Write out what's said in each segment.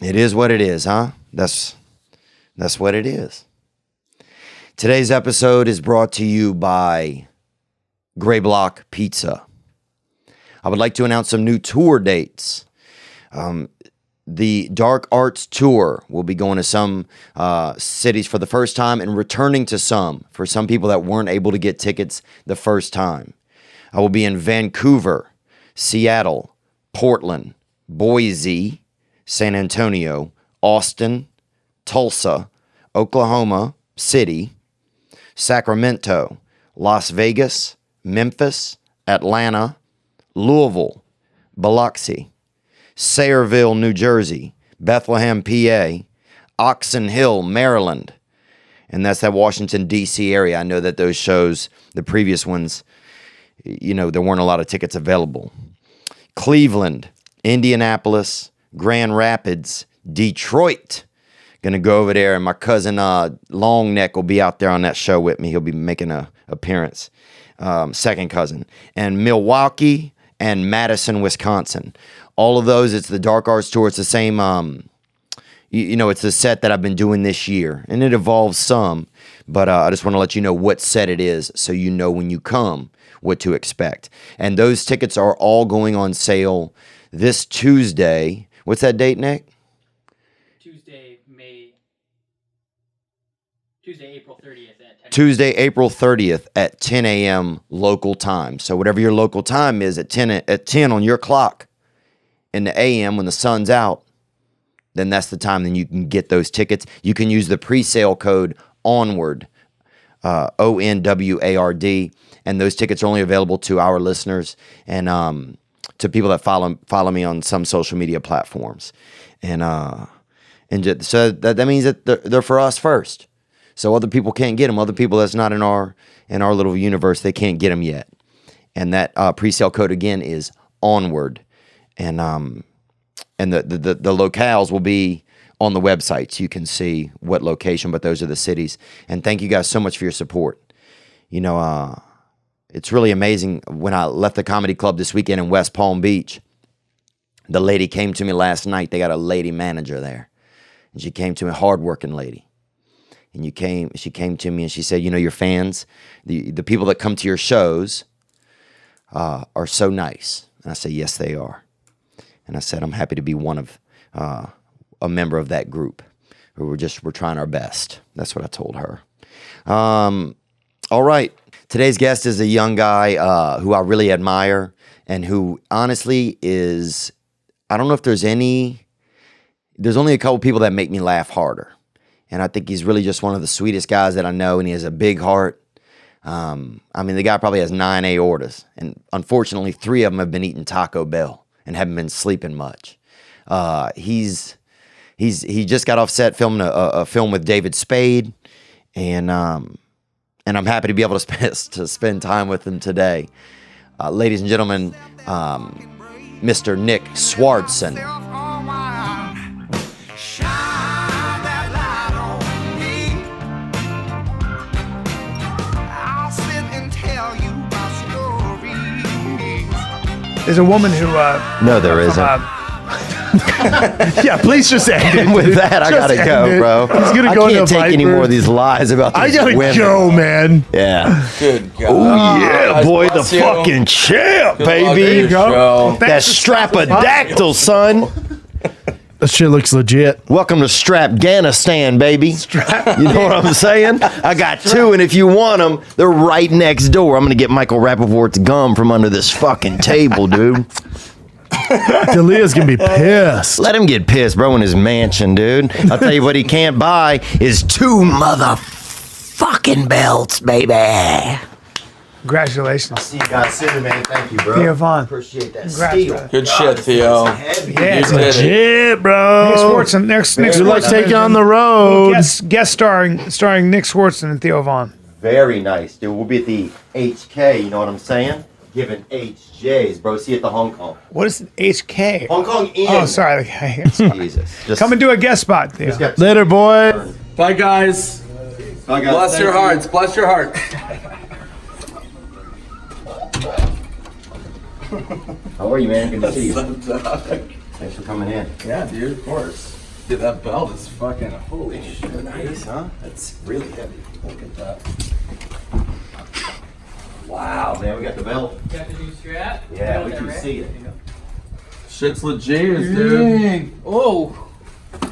It is what it is, huh? That's what it is. Today's episode is brought to you by Gray Block Pizza. I would like to announce some new tour dates. The Dark Arts Tour will be going to some cities for the first time and returning to some for some people that weren't able to get tickets the first time. I will be in Vancouver, Seattle, Portland, Boise, San Antonio, Austin, Tulsa, Oklahoma City, Sacramento, Las Vegas, Memphis, Atlanta, Louisville, Biloxi, Sayreville, New Jersey, Bethlehem, PA, Oxon Hill, Maryland, and that's that Washington, D.C. area. I know that those shows, the previous ones, there weren't a lot of tickets available. Cleveland, Indianapolis, Grand Rapids, Detroit. Gonna go over there, and my cousin Long Neck will be out there on that show with me. He'll be making an appearance. Second cousin. And Milwaukee and Madison, Wisconsin. All of those, it's the Dark Arts Tour. It's the same, it's the set that I've been doing this year. And it evolves some, but I just want to let you know what set it is so you know when you come what to expect. And those tickets are all going on sale this Tuesday. What's that date, Nick? Tuesday, April 30th at 10 a.m. local time. So whatever your local time is at 10 on your clock in the a.m. when the sun's out, then that's the time then you can get those tickets. You can use the pre-sale code ONWARD, ONWARD, and those tickets are only available to our listeners and to people that follow me on some social media platforms. And so that means that they're for us first. So other people can't get them. Other people that's not in our little universe, they can't get them yet. And that pre-sale code again is ONWARD, and the locales will be on the website, so you can see what location. But those are the cities. And thank you guys so much for your support. It's really amazing. When I left the comedy club this weekend in West Palm Beach, the lady came to me last night. They got a lady manager there, and she came to me, hardworking lady. And she came to me and she said, your fans, the people that come to your shows are so nice. And I said, yes, they are. And I said, I'm happy to be one of a member of that group. We're trying our best. That's what I told her. All right. Today's guest is a young guy who I really admire and who honestly is, I don't know if there's only a couple people that make me laugh harder. And I think he's really just one of the sweetest guys that I know, and he has a big heart. The guy probably has 9 aortas, and unfortunately 3 of them have been eating Taco Bell and haven't been sleeping much. He just got off set filming a film with David Spade, and I'm happy to be able to spend time with him today. Ladies and gentlemen, Mr. Nick Swardson. There's a woman who... no, there isn't. Yeah, please just end it. With that, I gotta go, bro. He's gonna go. I can't take any more of these lies about these women. I gotta go, man. Yeah. Good God. Oh yeah, boy, the fucking champ, baby. There you go. That strapadactyl, son. That shit looks legit. Welcome to Strapganistan, baby. You know what I'm saying? I got 2, and if you want them, they're right next door. I'm gonna get Michael Rappaport's gum from under this fucking table, dude. Delia's gonna be pissed. Let him get pissed, bro, in his mansion, dude. I'll tell you what he can't buy is 2 motherfucking belts, baby. Congratulations. I'll see you guys soon, man. Thank you, bro. Theo Vaughn. Appreciate that Congrats, steel. brother. Good shit, Theo. Yeah, it's legit, bro. Nick Swardson. Nick You like taking on the road. Guest starring Nick Swardson and Theo Vaughn. Very nice, dude. We'll be at the HK, you know what I'm saying? Giving HJs, bro. See you at the Hong Kong. What is it? HK? Hong Kong Inn. Oh, sorry. Jesus. Come and do a guest spot, Theo. Later, boy. Bye, guys. Bye, guys. Bless your hearts. Bless your heart. How are you, man? Good to see you. Thanks for coming in. Yeah, dude, of course. Dude, that belt is fucking holy shit. Nice, huh? That's really heavy. Look at that. Wow, man, we got the belt. Got the new strap? Yeah, we can see it. Shit's legit, dude. Oh,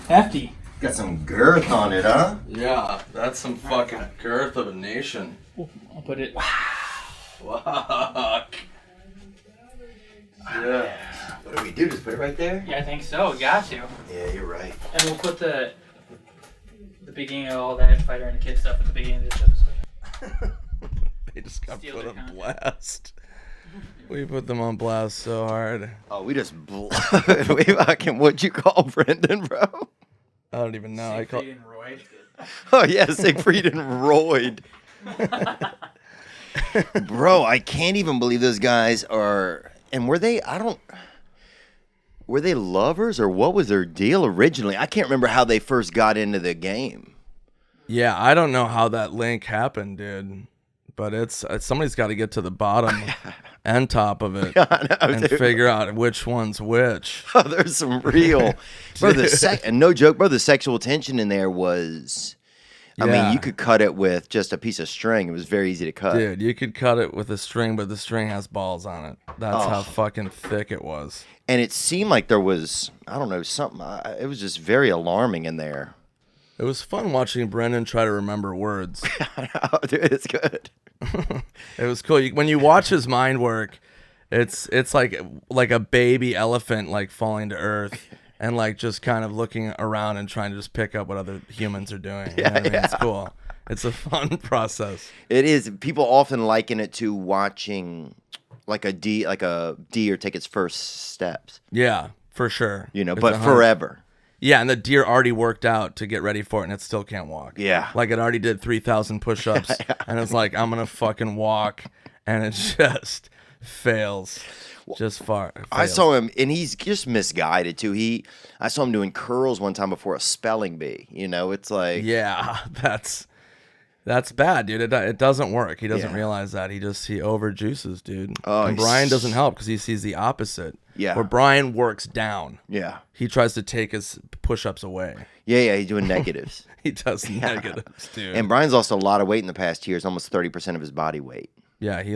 hefty. Got some girth on it, huh? Yeah, that's some fucking girth of a nation. I'll put it. Fuck. Yeah. What do we do? Just put it right there? Yeah, I think so. Got to. Yeah, you're right. And we'll put the beginning of all that fighter and the kid stuff at the beginning of this episode. They just got Steal put their on content. blast. We put them on blast so hard. Oh, we just we fucking what'd you call Brendan, bro? I don't even know. I call. Siegfried and Roy. Oh yeah, Siegfried and Royd. Bro, I can't even believe those guys are. And were they? Were they lovers or what was their deal originally? I can't remember how they first got into the game. Yeah, I don't know how that link happened, dude. But it's somebody's got to get to the bottom and top of it I know, and dude. figure out which one's which. Oh, there's some real, bro. And no joke, bro. The sexual tension in there was. I Yeah. mean, you could cut it with just a piece of string. It was very easy to cut. Dude, you could cut it with a string, but the string has balls on it. That's how fucking thick it was. And it seemed like there was, I don't know, something. It was just very alarming in there. It was fun watching Brendan try to remember words. Oh, dude, it's good. It was cool. When you watch his mind work, it's like a baby elephant like falling to earth and like just kind of looking around and trying to just pick up what other humans are doing. You know what I mean? It's cool. It's a fun process. It is. People often liken it to watching like a deer take its first steps. Yeah, for sure. You know, It's but 100 forever. Yeah, and the deer already worked out to get ready for it, and it still can't walk. Yeah. Like it already did 3,000 push-ups, and it's like, I'm going to fucking walk, and it just fails. Just far. I saw him, and he's just misguided too. I saw him doing curls one time before a spelling bee. You know, it's like, Yeah, that's bad, dude. It doesn't work. He doesn't Yeah. realize that. He overjuices, dude. Oh, and he's- Brian doesn't help because he sees the opposite. Yeah. Where Brian works down. yeah, He tries to take his push-ups away. yeah. He's doing negatives. He does negatives, dude. And Brian's lost a lot of weight in the past years, almost 30% of his body weight. Yeah, he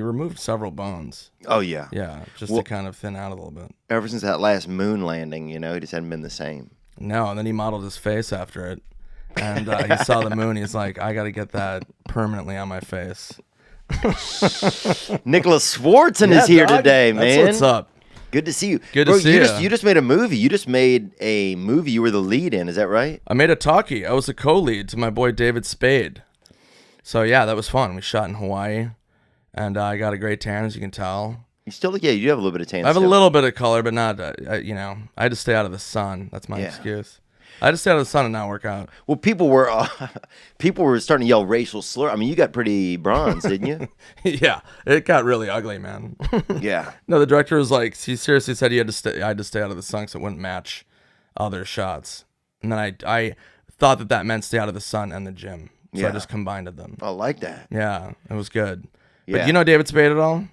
removed several bones. Oh yeah. Yeah, just Well- to kind of thin out a little bit. Ever since that last moon landing, you know, he just hadn't been the same. No, and then he modeled his face after it. And he saw the moon. He's like, I got to get that permanently on my face. Nicholas Swardson is here dog. today, That's man. what's up. Good to see you. Good to Bro, see you. ya. You just made a movie. You just made a movie. You were the lead in. Is that right? I made a talkie. I was a co-lead to my boy David Spade. So yeah, that was fun. We shot in Hawaii, and I got a great tan, as you can tell. You still, yeah, you have a little bit of tan. I have a still. little bit of color, but not, I had to stay out of the sun. That's my Yeah. excuse. I had to stay out of the sun and not work out. Well, people were starting to yell racial slur. I mean, you got pretty bronze, didn't you? Yeah, it got really ugly, man. Yeah. No, the director was like, he seriously said I had to stay out of the sun so it wouldn't match other shots. And then I thought that meant stay out of the sun and the gym. So Yeah. I just combined them. I like that. Yeah, it was good. Yeah. But you know David Spade at all?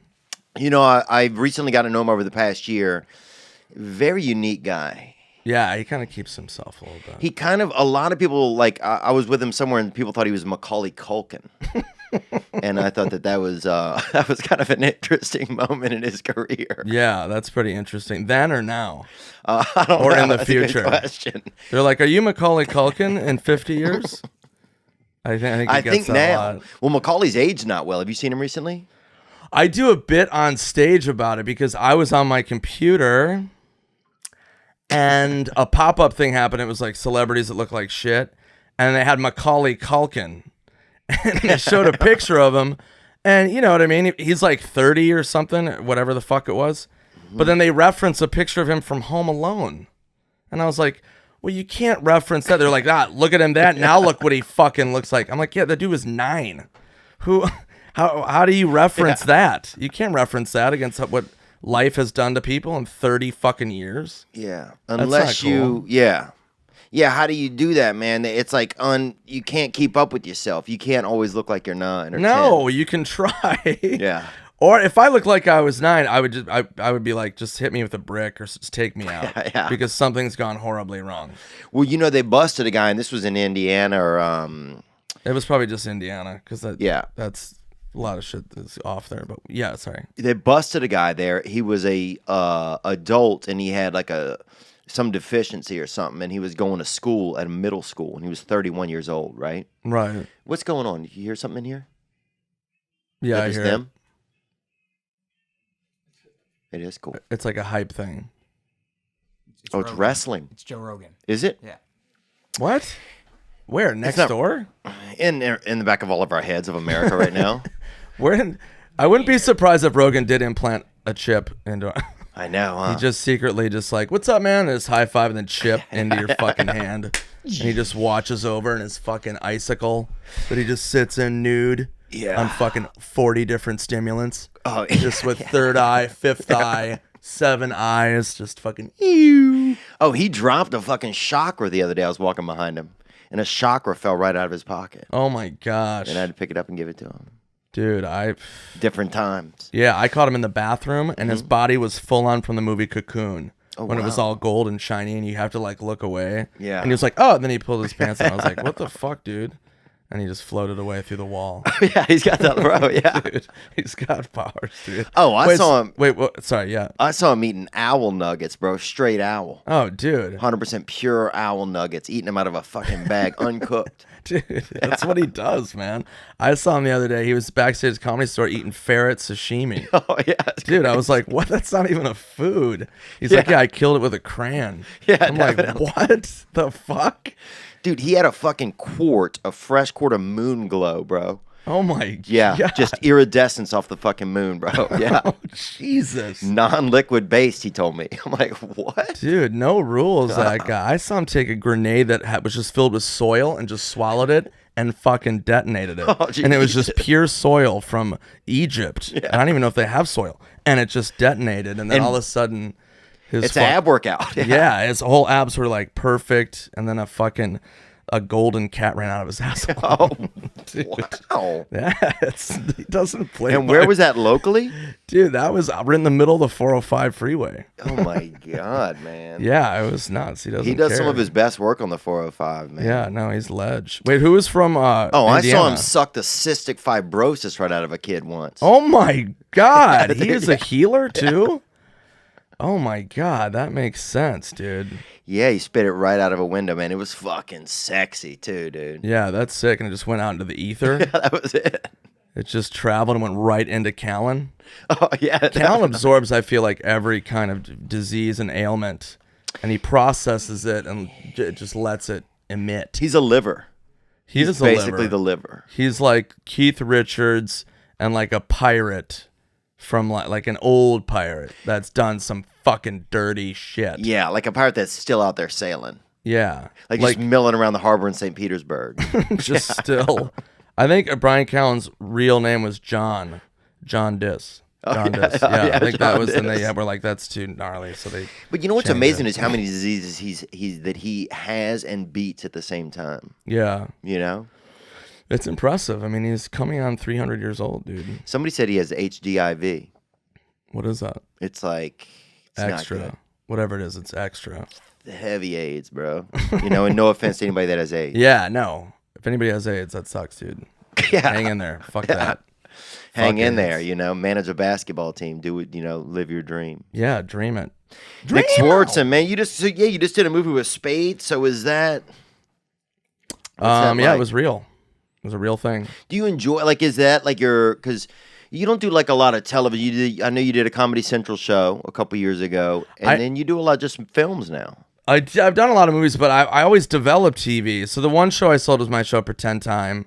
You know, I've recently got to know him over the past year. Very unique guy. Yeah, he kind of keeps himself a little bit. He kind of, a lot of people, like, I was with him somewhere and people thought he was Macaulay Culkin. And I thought that was kind of an interesting moment in his career. Yeah, that's pretty interesting. Then or now? I don't Or know. in the That's a good future. question. They're like, are you Macaulay Culkin in 50 years? I think he I gets think that a now. lot. Well, Macaulay's aged not well. Have you seen him recently? I do a bit on stage about it because I was on my computer and a pop-up thing happened. It was like celebrities that look like shit. And they had Macaulay Culkin. And they showed a picture of him. And you know what I mean? He's like 30 or something, whatever the fuck it was. But then they reference a picture of him from Home Alone. And I was like, well, you can't reference that. They're like, look at him that. Now look what he fucking looks like. I'm like, yeah, the dude was 9. How do you reference that? You can't reference that against what life has done to people in 30 fucking years. Yeah. not Unless cool. yeah. Yeah, how do you do that, man? It's like you can't keep up with yourself. You can't always look like you're 9 or 10. No, you can try. Yeah. Or if I looked like I was 9, I would be like, just hit me with a brick or just take me out Yeah. because something's gone horribly wrong. Well, they busted a guy, and this was in Indiana, or It was probably just Indiana because that's a lot of shit that's off there. But yeah, sorry. they busted a guy there. He was a adult, and he had like some deficiency or something, and he was going to school at a middle school, and he was 31 years old, right? Right. What's going on? You hear something in here? Yeah, That I is hear them? It is cool. It's like a hype thing. It's wrestling. It's Joe Rogan. Is it? Yeah. What? Where? Next not- door? In the back of all of our heads of America right now. I wouldn't be surprised if Rogan did implant a chip into. I know, huh? He just secretly just like, what's up, man? And just high five and then chip into your fucking hand. And he just watches over in his fucking icicle that he just sits in nude. Yeah. On fucking 40 different stimulants. Oh, Just with third eye, fifth eye, 7 eyes, just fucking ew. Oh, he dropped a fucking chakra the other day. I was walking behind him, and a chakra fell right out of his pocket. Oh my gosh. And I had to pick it up and give it to him. Dude, Different times. Yeah, I caught him in the bathroom, and his body was full on from the movie Cocoon. When it was wow. all gold and shiny, and you have to like look away. Yeah. And he was like, oh, and then he pulled his pants down. I was like, what the fuck, dude? And he just floated away through the wall. Yeah, he's got that, bro. Yeah. Dude, he's got powers, dude. Oh, I saw him. Wait, what? Sorry, yeah. I saw him eating owl nuggets, bro. Straight owl. Oh, dude. 100% pure owl nuggets. Eating them out of a fucking bag, uncooked. Dude, that's what he does, man. I saw him the other day. He was backstage at the Comedy Store eating ferret sashimi. Oh, yeah. Dude, I was like, what? That's not even a food. He's like, yeah, I killed it with a crayon. Yeah, I'm definitely. like, what the fuck? Dude, he had a fucking a fresh quart of moon glow, bro. Oh my Yeah, God. just iridescence off the fucking moon, bro. Yeah. Oh, Jesus. Non-liquid based, he told me. I'm like, what? Dude, no rules, that guy. I saw him take a grenade that was just filled with soil and just swallowed it and fucking detonated it. Oh, and it was just Jesus. pure soil from Egypt. I don't even know if they have soil. And it just detonated. And then And all of a sudden, It's an ab workout. Yeah, his whole abs were like perfect. And then a golden cat ran out of his asshole. Oh, Dude. wow. Yeah, he doesn't play. And where was that locally? Dude, that was right in the middle of the 405 freeway. Oh my God, man. Yeah, it was nuts. He doesn't He does some care. of his best work on the 405, man. Yeah, no, he's ledge. Wait, who was from Oh, I saw Indiana? him suck the cystic fibrosis right out of a kid once. Oh my God, he is a healer too? Oh my God, that makes sense, dude. Yeah, he spit it right out of a window, man. It was fucking sexy too, dude. Yeah, that's sick. And it just went out into the ether. That was it. It just traveled and went right into Callan. Oh, yeah. Callan absorbs, I feel like, every kind of disease and ailment. And he processes it and it just lets it emit. He's a liver. He's Basically the liver. He's like Keith Richards and like a pirate from like an old pirate that's done some fucking dirty shit. Yeah, like a pirate that's still out there sailing. Yeah. Like just milling around the harbor in St. Petersburg. just still. I think Brian Callen's real name was John Diss. John Diss. Yeah, I think John that was, and Diss. they were like, that's too gnarly. So they. But you know what's changed amazing it. is how many diseases he has and beats at the same time. Yeah. You know? It's impressive. I mean, he's coming on 300 years old, dude. Somebody said he has HDIV. What is that? It's like it's not Extra. good. Whatever it is, it's extra. The heavy AIDS, bro. You know, and no offense to anybody that has AIDS. Yeah, no. If anybody has AIDS, that sucks, dude. Yeah. Hang in there. Fuck that. Hang Fuck in AIDS. there, you know, manage a basketball team, do it, you know, live your dream. Yeah, dream it. Nick Swardson, man, you just did a movie with Spade, so is that that Yeah, like? it was real. It was a real thing. Do you enjoy is that like cuz you don't do like a lot of television. I know you did a Comedy Central show a couple years ago, and then you do a lot of just films now. I've done a lot of movies, but I always developed TV. So the one show I sold was my show Pretend Time,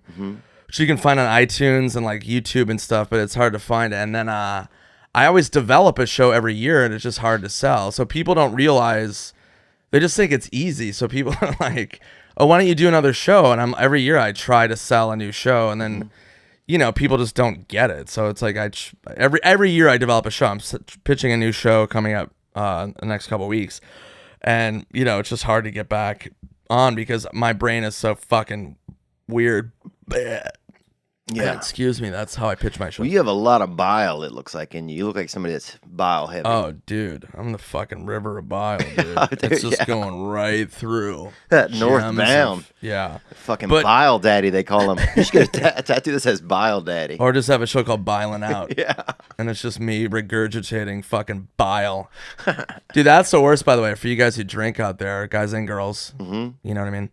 which you can find on iTunes and like YouTube and stuff, but it's hard to find. And then I always develop a show every year, and it's just hard to sell. So people don't realize, they just think it's easy. So people are like, oh, why don't you do another show? And every year I try to sell a new show, and then you know, people just don't get it. So it's like every year I develop a show. I'm pitching a new show coming up the next couple of weeks. And, you know, it's just hard to get back on because my brain is so fucking weird. Yeah. Excuse me. That's how I pitch my show. Well, you have a lot of bile, it looks like, in you. You look like somebody that's bile heavy. Oh, dude, I'm the fucking river of bile, dude. Dude, It's just yeah. going right through. That gems northbound. yeah. Fucking But- bile daddy, they call him. You should get a tattoo that says bile daddy. Or just have a show called Biling Out. Yeah. And it's just me regurgitating fucking bile. Dude, that's the worst, by the way, for you guys who drink out there, guys and girls. Mm-hmm. You know what I mean?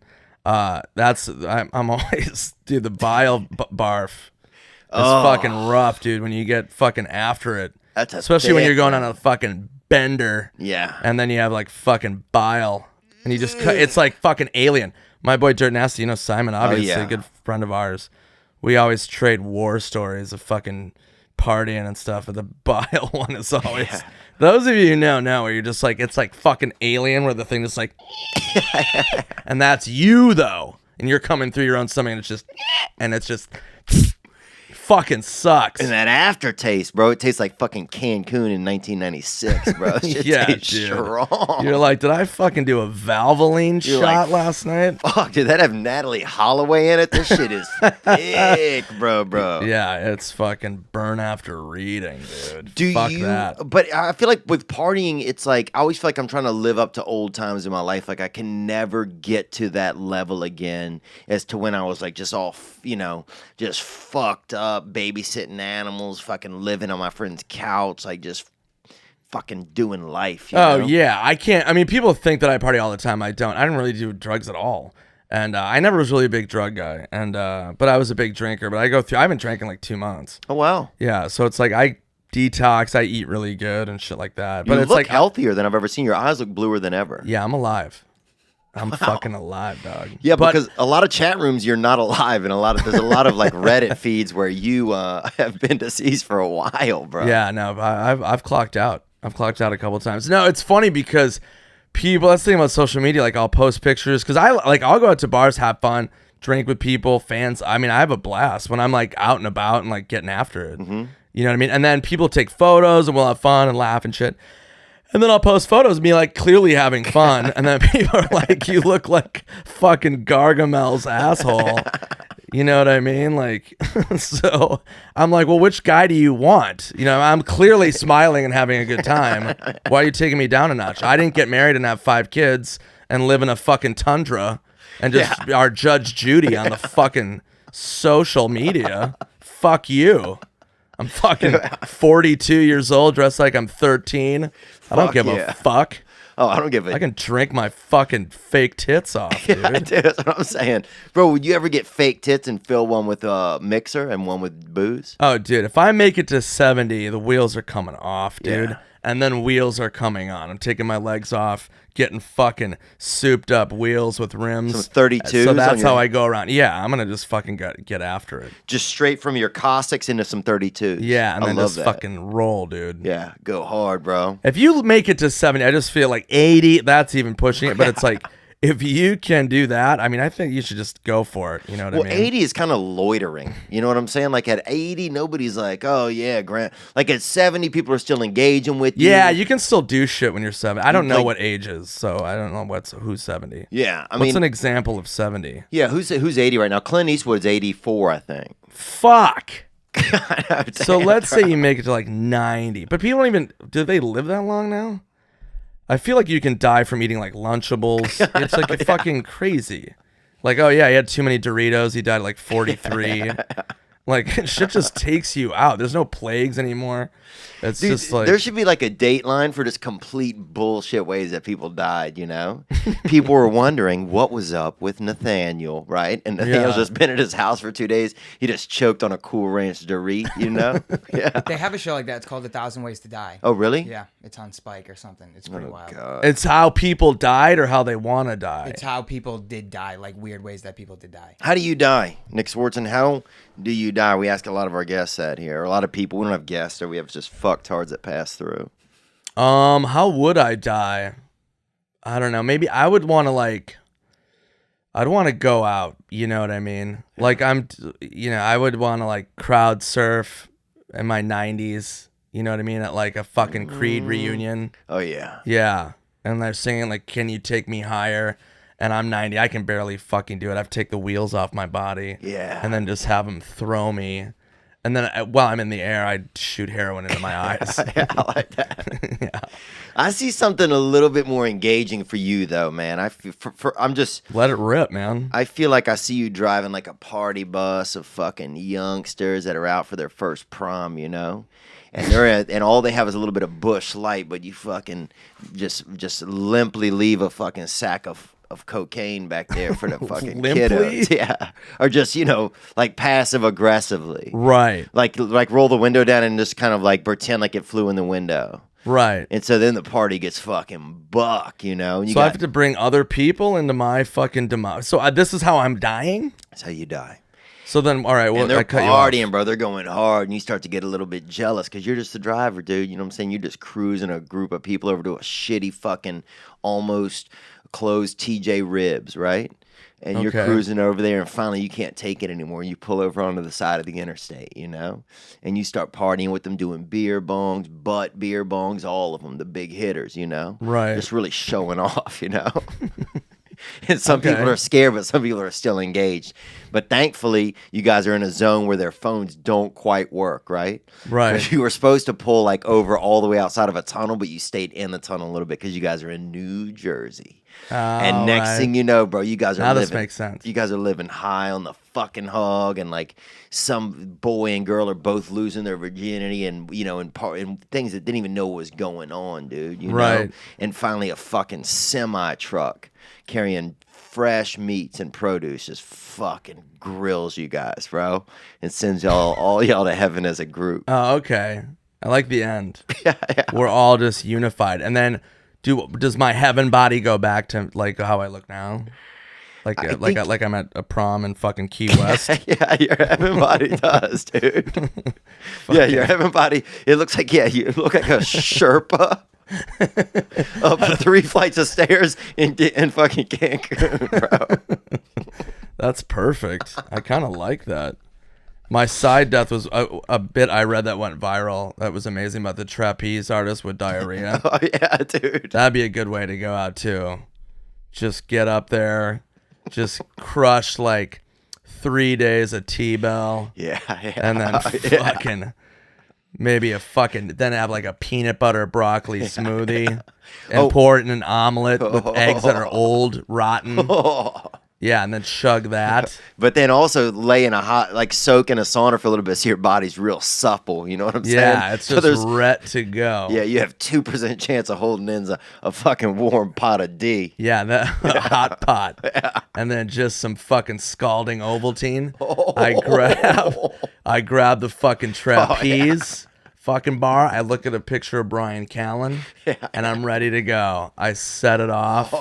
I'm always, dude, the bile barf is fucking rough, dude, when you get fucking after it. That's a Especially when thick you're going one. on a fucking bender. Yeah. And then you have like fucking bile. And you just cut, it's like fucking alien. My boy Dirt Nasty, you know Simon, obviously, yeah. a good friend of ours. We always trade war stories of fucking partying and stuff, but the bile one is always those of you who know where you're just like, it's like fucking alien where the thing is like and that's you though, and you're coming through your own stomach and it's just fucking sucks. And that aftertaste, bro, it tastes like fucking Cancun in 1996, bro. It shit Yeah, tastes dude. strong. You're like, did I fucking do a Valvoline You're shot like, last night? Fuck, did that have Natalie Holloway in it? This shit is thick, bro. Yeah, it's fucking burn after reading, dude. Do Fuck you? that. But I feel like with partying, it's like I always feel like I'm trying to live up to old times in my life. Like I can never get to that level again as to when I was like just all, just fucked up, babysitting animals, fucking living on my friend's couch, like just fucking doing life. You Oh know? yeah, I can't. I mean, people think that I party all the time. I don't. I didn't really do drugs at all, and I never was really a big drug guy. And but I was a big drinker. But I haven't drank in like 2 months. Oh wow. Yeah, so it's like I detox. I eat really good and shit like that. But You it's look like healthier than I've ever seen. Your eyes look bluer than ever. yeah, I'm alive. I'm fucking alive, dog. Yeah, But- because a lot of chat rooms you're not alive, and there's a lot of like Reddit feeds where you have been deceased for a while, bro. Yeah, no, I've clocked out. I've clocked out a couple times. No, it's funny because people. That's the thing about social media. Like I'll post pictures because I'll go out to bars, have fun, drink with people, fans. I mean, I have a blast when I'm like out and about and like getting after it. Mm-hmm. You know what I mean? And then people take photos and we'll have fun and laugh and shit. And then I'll post photos of me like clearly having fun, and then people are like, "You look like fucking Gargamel's asshole." You know what I mean? Like, so I'm like, well, which guy do you want? You know, I'm clearly smiling and having a good time. Why are you taking me down a notch? I didn't get married and have 5 kids and live in a fucking tundra and just are Judge Judy on the fucking social media. Fuck you. I'm fucking 42 years old, dressed like I'm 13. I don't give a fuck. Oh, I don't give a. I can drink my fucking fake tits off, dude. Dude, that's what I'm saying, bro. Would you ever get fake tits and fill one with a mixer and one with booze? Oh, dude, if I make it to 70, the wheels are coming off, dude. Yeah. And then wheels are coming on. I'm taking my legs off, getting fucking souped up wheels with rims. Some 32s So on that's your- how I go around. Yeah, I'm going to just fucking get after it. Just straight from your caustics into some 32s. Yeah, and I then love just that. fucking roll, dude. Yeah, go hard, bro. If you make it to 70, I just feel like 80, that's even pushing it. But it's like, if you can do that, I mean, I think you should just go for it. You know what Well, I mean? 80 is kind of loitering. You know what I'm saying? Like at 80, nobody's like, oh yeah, Grant. Like at 70, people are still engaging with you. Yeah, you can still do shit when you're 70. I don't know Like- what age is, so I don't know who's 70. Yeah, I What's mean, an example of 70? yeah. Who's 80 right now? Clint Eastwood's 84, I think. Fuck. So let's say you make it to like 90, but people don't even. Do they live that long now? I feel like you can die from eating like Lunchables. It's like fucking crazy. Like, oh yeah, he had too many Doritos. He died at like 43. Like shit just takes you out. There's no plagues anymore. It's Dude, just like there should be like a dateline for just complete bullshit ways that people died, you know? People were wondering what was up with Nathaniel, right? And Nathaniel's Yeah. just been at his house for 2 days. He just choked on a Cool Ranch Dorit, you know? Yeah. They have a show like that. It's called 1,000 Ways to Die. Oh, really? Yeah, it's on Spike or something. It's pretty wild. God. it's how people died or how they want to die. It's how people did die, like weird ways that people did die. How do you die? Nick Swardson, how do you die? We ask a lot of our guests that here. A lot of people, we don't have guests, or we have just fucktards that pass through. How would I die? I don't know. Maybe I would want to I'd want to go out. You know what I mean? Like I would want to like crowd surf in my 90s. You know what I mean? At like a fucking Creed reunion. Oh, yeah. Yeah. And they're singing like, "Can you take me higher?" and I'm 90. I can barely fucking do it. I have to take the wheels off my body. Yeah. And then just have them throw me. And then while I'm in the air, I shoot heroin into my eyes. Yeah, I like that. Yeah. I see something a little bit more engaging for you, though, man. I'm just. Let it rip, man. I feel like I see you driving like a party bus of fucking youngsters that are out for their first prom, you know? And and all they have is a little bit of Bush Light, but you fucking just limply leave a fucking sack of cocaine back there for the fucking Limply? kiddos. Yeah. Or just, like passive aggressively. Right. Like roll the window down and just kind of like pretend like it flew in the window. Right. And so then the party gets fucking buck, you know? And I have to bring other people into my fucking demise. So this is how I'm dying? That's how you die. So then, all right, well, And they're I cut you off. partying, bro. They're going hard, and you start to get a little bit jealous because you're just the driver, dude. You know what I'm saying? You're just cruising a group of people over to a shitty fucking almost closed TJ Ribs, right? And you're Okay. cruising over there, and finally you can't take it anymore. You pull over onto the side of the interstate, you know? And you start partying with them, doing beer bongs, butt beer bongs, all of them, the big hitters, you know? Right. Just really showing off, you know? And some people Okay. are scared, but some people are still engaged. But thankfully, you guys are in a zone where their phones don't quite work, right? Right. 'Cause you were supposed to pull like over all the way outside of a tunnel, but you stayed in the tunnel a little bit because you guys are in New Jersey. And next right. thing you know, bro, you guys are Now living. this makes sense. You guys are living high on the fucking hog, and like some boy and girl are both losing their virginity, and and things that didn't even know what was going on, dude. You know? Right. And finally, a fucking semi truck carrying fresh meats and produce just fucking grills you guys, bro, and sends all y'all to heaven as a group. Oh, okay. I like the end. We're all just unified. And then does my heaven body go back to like how I look now? Like I'm at a prom in fucking Key West. Yeah, your heaven body does, dude. Yeah, your heaven body. It looks like you look like a Sherpa up 3 flights of stairs in fucking Cancun, bro. That's perfect. I kind of like that. My side death was a bit I read that went viral. That was amazing about the trapeze artist with diarrhea. Oh yeah, dude. That'd be a good way to go out too. Just get up there, just crush like 3 days of T-Bell. Yeah. And then fucking maybe then have like a peanut butter broccoli smoothie and pour it in an omelet with eggs that are old, rotten. Yeah, and then chug that. But then also lay in soak in a sauna for a little bit so your body's real supple. You know what I'm saying? Yeah, it's just ret to go. Yeah, you have 2% chance of holding in a fucking warm pot of D. Yeah, that hot pot. Yeah. And then just some fucking scalding Ovaltine. I grab the fucking trapeze fucking bar. I look at a picture of Brian Callen and I'm ready to go. I set it off.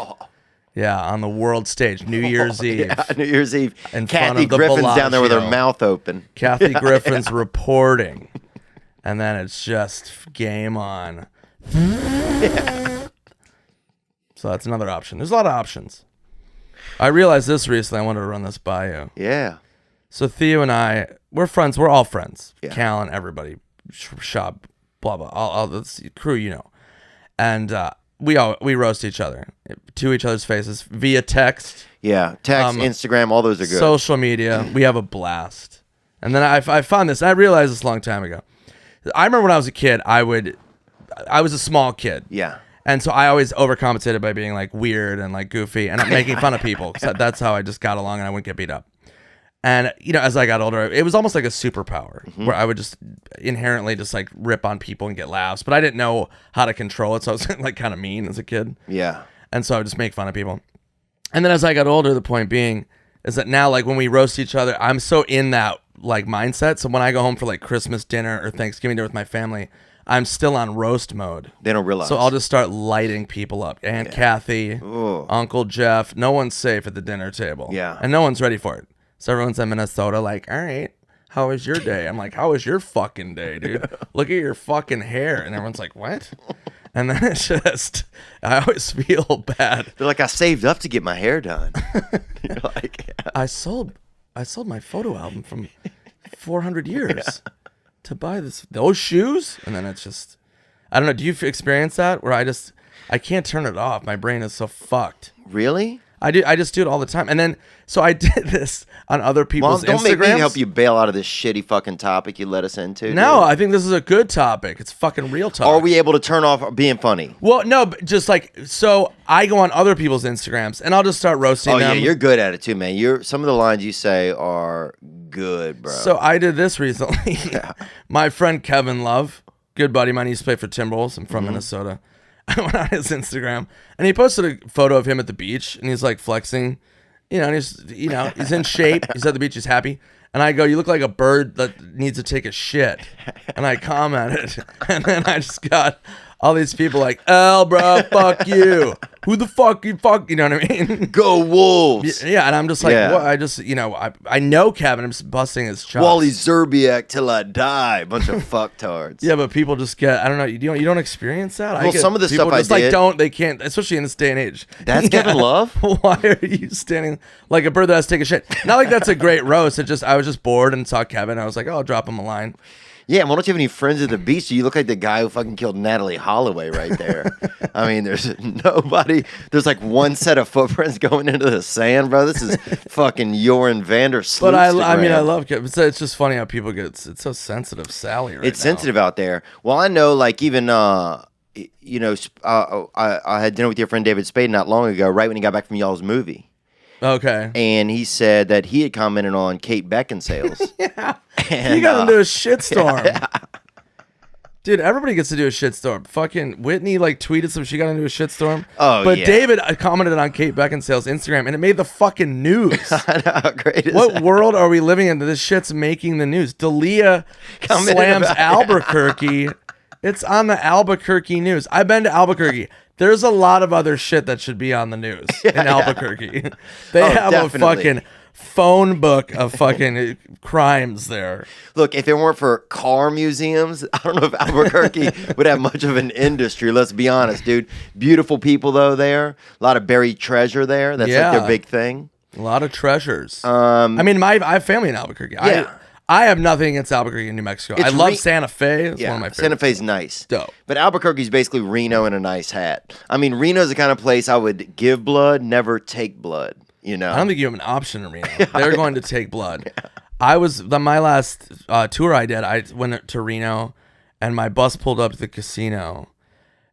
Yeah, on the world stage, New Year's Eve. Yeah, New Year's Eve. In front Kathy of the Griffin's down there with her Bellagio. mouth open. Kathy Griffin's reporting. And then it's just game on. So that's another option. There's a lot of options. I realized this recently. I wanted to run this by you. Yeah. So Theo and I, we're friends. We're all friends. Yeah. Callan, everybody, shop, blah blah. All this crew, you know. And we roast each other to each other's faces via text. Yeah. Text, Instagram, all those are good. Social media. We have a blast. And then I found this. I realized this a long time ago. I remember when I was a kid, I was a small kid. Yeah. And so I always overcompensated by being like weird and like goofy and making fun of people. So that's how I just got along and I wouldn't get beat up. And, as I got older, it was almost like a superpower where I would just inherently just like rip on people and get laughs. But I didn't know how to control it. So I was like kind of mean as a kid. Yeah. And so I would just make fun of people. And then as I got older, the point being is that now like when we roast each other, I'm so in that like mindset. So when I go home for like Christmas dinner or Thanksgiving dinner with my family, I'm still on roast mode. They don't realize. So I'll just start lighting people up. Aunt Kathy, Ooh. Uncle Jeff. No one's safe at the dinner table. Yeah. And no one's ready for it. So everyone's in Minnesota like, all right, how was your day? I'm like, how was your fucking day, dude? Look at your fucking hair. And everyone's like, what? And then it's just, I always feel bad. They're like, I saved up to get my hair done. You're like, I sold my photo album from 400 years to buy those shoes. And then it's just, I don't know. Do you experience that where I can't turn it off? My brain is so fucked. really? I just do it all the time. And then so I did this on other people's Don't make me Instagrams. help you bail out of this shitty fucking topic you let us into. No, dude. I think this is a good topic. It's fucking real talk. Are we able to turn off being funny? Well, no, but just like so I go on other people's Instagrams and I'll just start roasting them. Yeah, you're good at it too, man. Some of the lines you say are good, bro. So I did this recently. My friend Kevin Love, good buddy of mine, he used to play for Timberwolves. I'm from Minnesota. I went on his Instagram and he posted a photo of him at the beach and he's like flexing, and he's in shape. He's at the beach, he's happy. And I go, you look like a bird that needs to take a shit. And I commented. And then I just got all these people like, bro, fuck you. Who the fuck you fuck? You know what I mean? Go Wolves. Yeah, and I'm just like, Yeah. what? I just, I know Kevin. I'm just busting his chops. Wally Zerbiak till I die. Bunch of fucktards. Yeah, but people just get, I don't know, you don't experience that? Well, some of the people stuff I just like did- they can't, especially in this day and age. That's Kevin Love? Why are you standing like a bird that has to take a shit? Not like that's a great roast. I was just bored and saw Kevin. I was like, oh, I'll drop him a line. Yeah, why don't you have any friends at the beach? You look like the guy who fucking killed Natalie Holloway right there. I mean, there's nobody. There's like one set of footprints going into the sand, bro. This is fucking Joran Vander Sloot. But I mean, I love Kevin. It's just funny how people get, it's so sensitive, Sally, right It's now. sensitive out there. Well, I know, like, even, I had dinner with your friend David Spade not long ago, right when he got back from y'all's movie. Okay. And he said that he had commented on Kate Beckinsale's. Yeah. And, He got into a shitstorm. Yeah. Dude, everybody gets to do a shitstorm. Fucking Whitney tweeted some. She got into a shitstorm. Oh, but yeah. David commented on Kate Beckinsale's Instagram, and it made the fucking news. I know, how great is What that? world are we living in that this shit's making the news? Dalia Commented slams about it. Albuquerque. It's on the Albuquerque news. I've been to Albuquerque. There's a lot of other shit that should be on the news in Albuquerque. They have definitely. a fucking phone book of fucking crimes there. Look, if it weren't for car museums, I don't know if Albuquerque would have much of an industry. Let's be honest, dude. Beautiful people, though, there. A lot of buried treasure there. That's like their big thing. A lot of treasures. I mean, I have family in Albuquerque. Yeah. I have nothing against Albuquerque in New Mexico. I love Santa Fe. It's one of my favorites. Santa Fe's nice. Dope. But Albuquerque's basically Reno in a nice hat. I mean, Reno's the kind of place I would give blood, never take blood. I don't think you have an option in Reno. They're going to take blood. I was my last tour I did. I went to Reno, and my bus pulled up to the casino,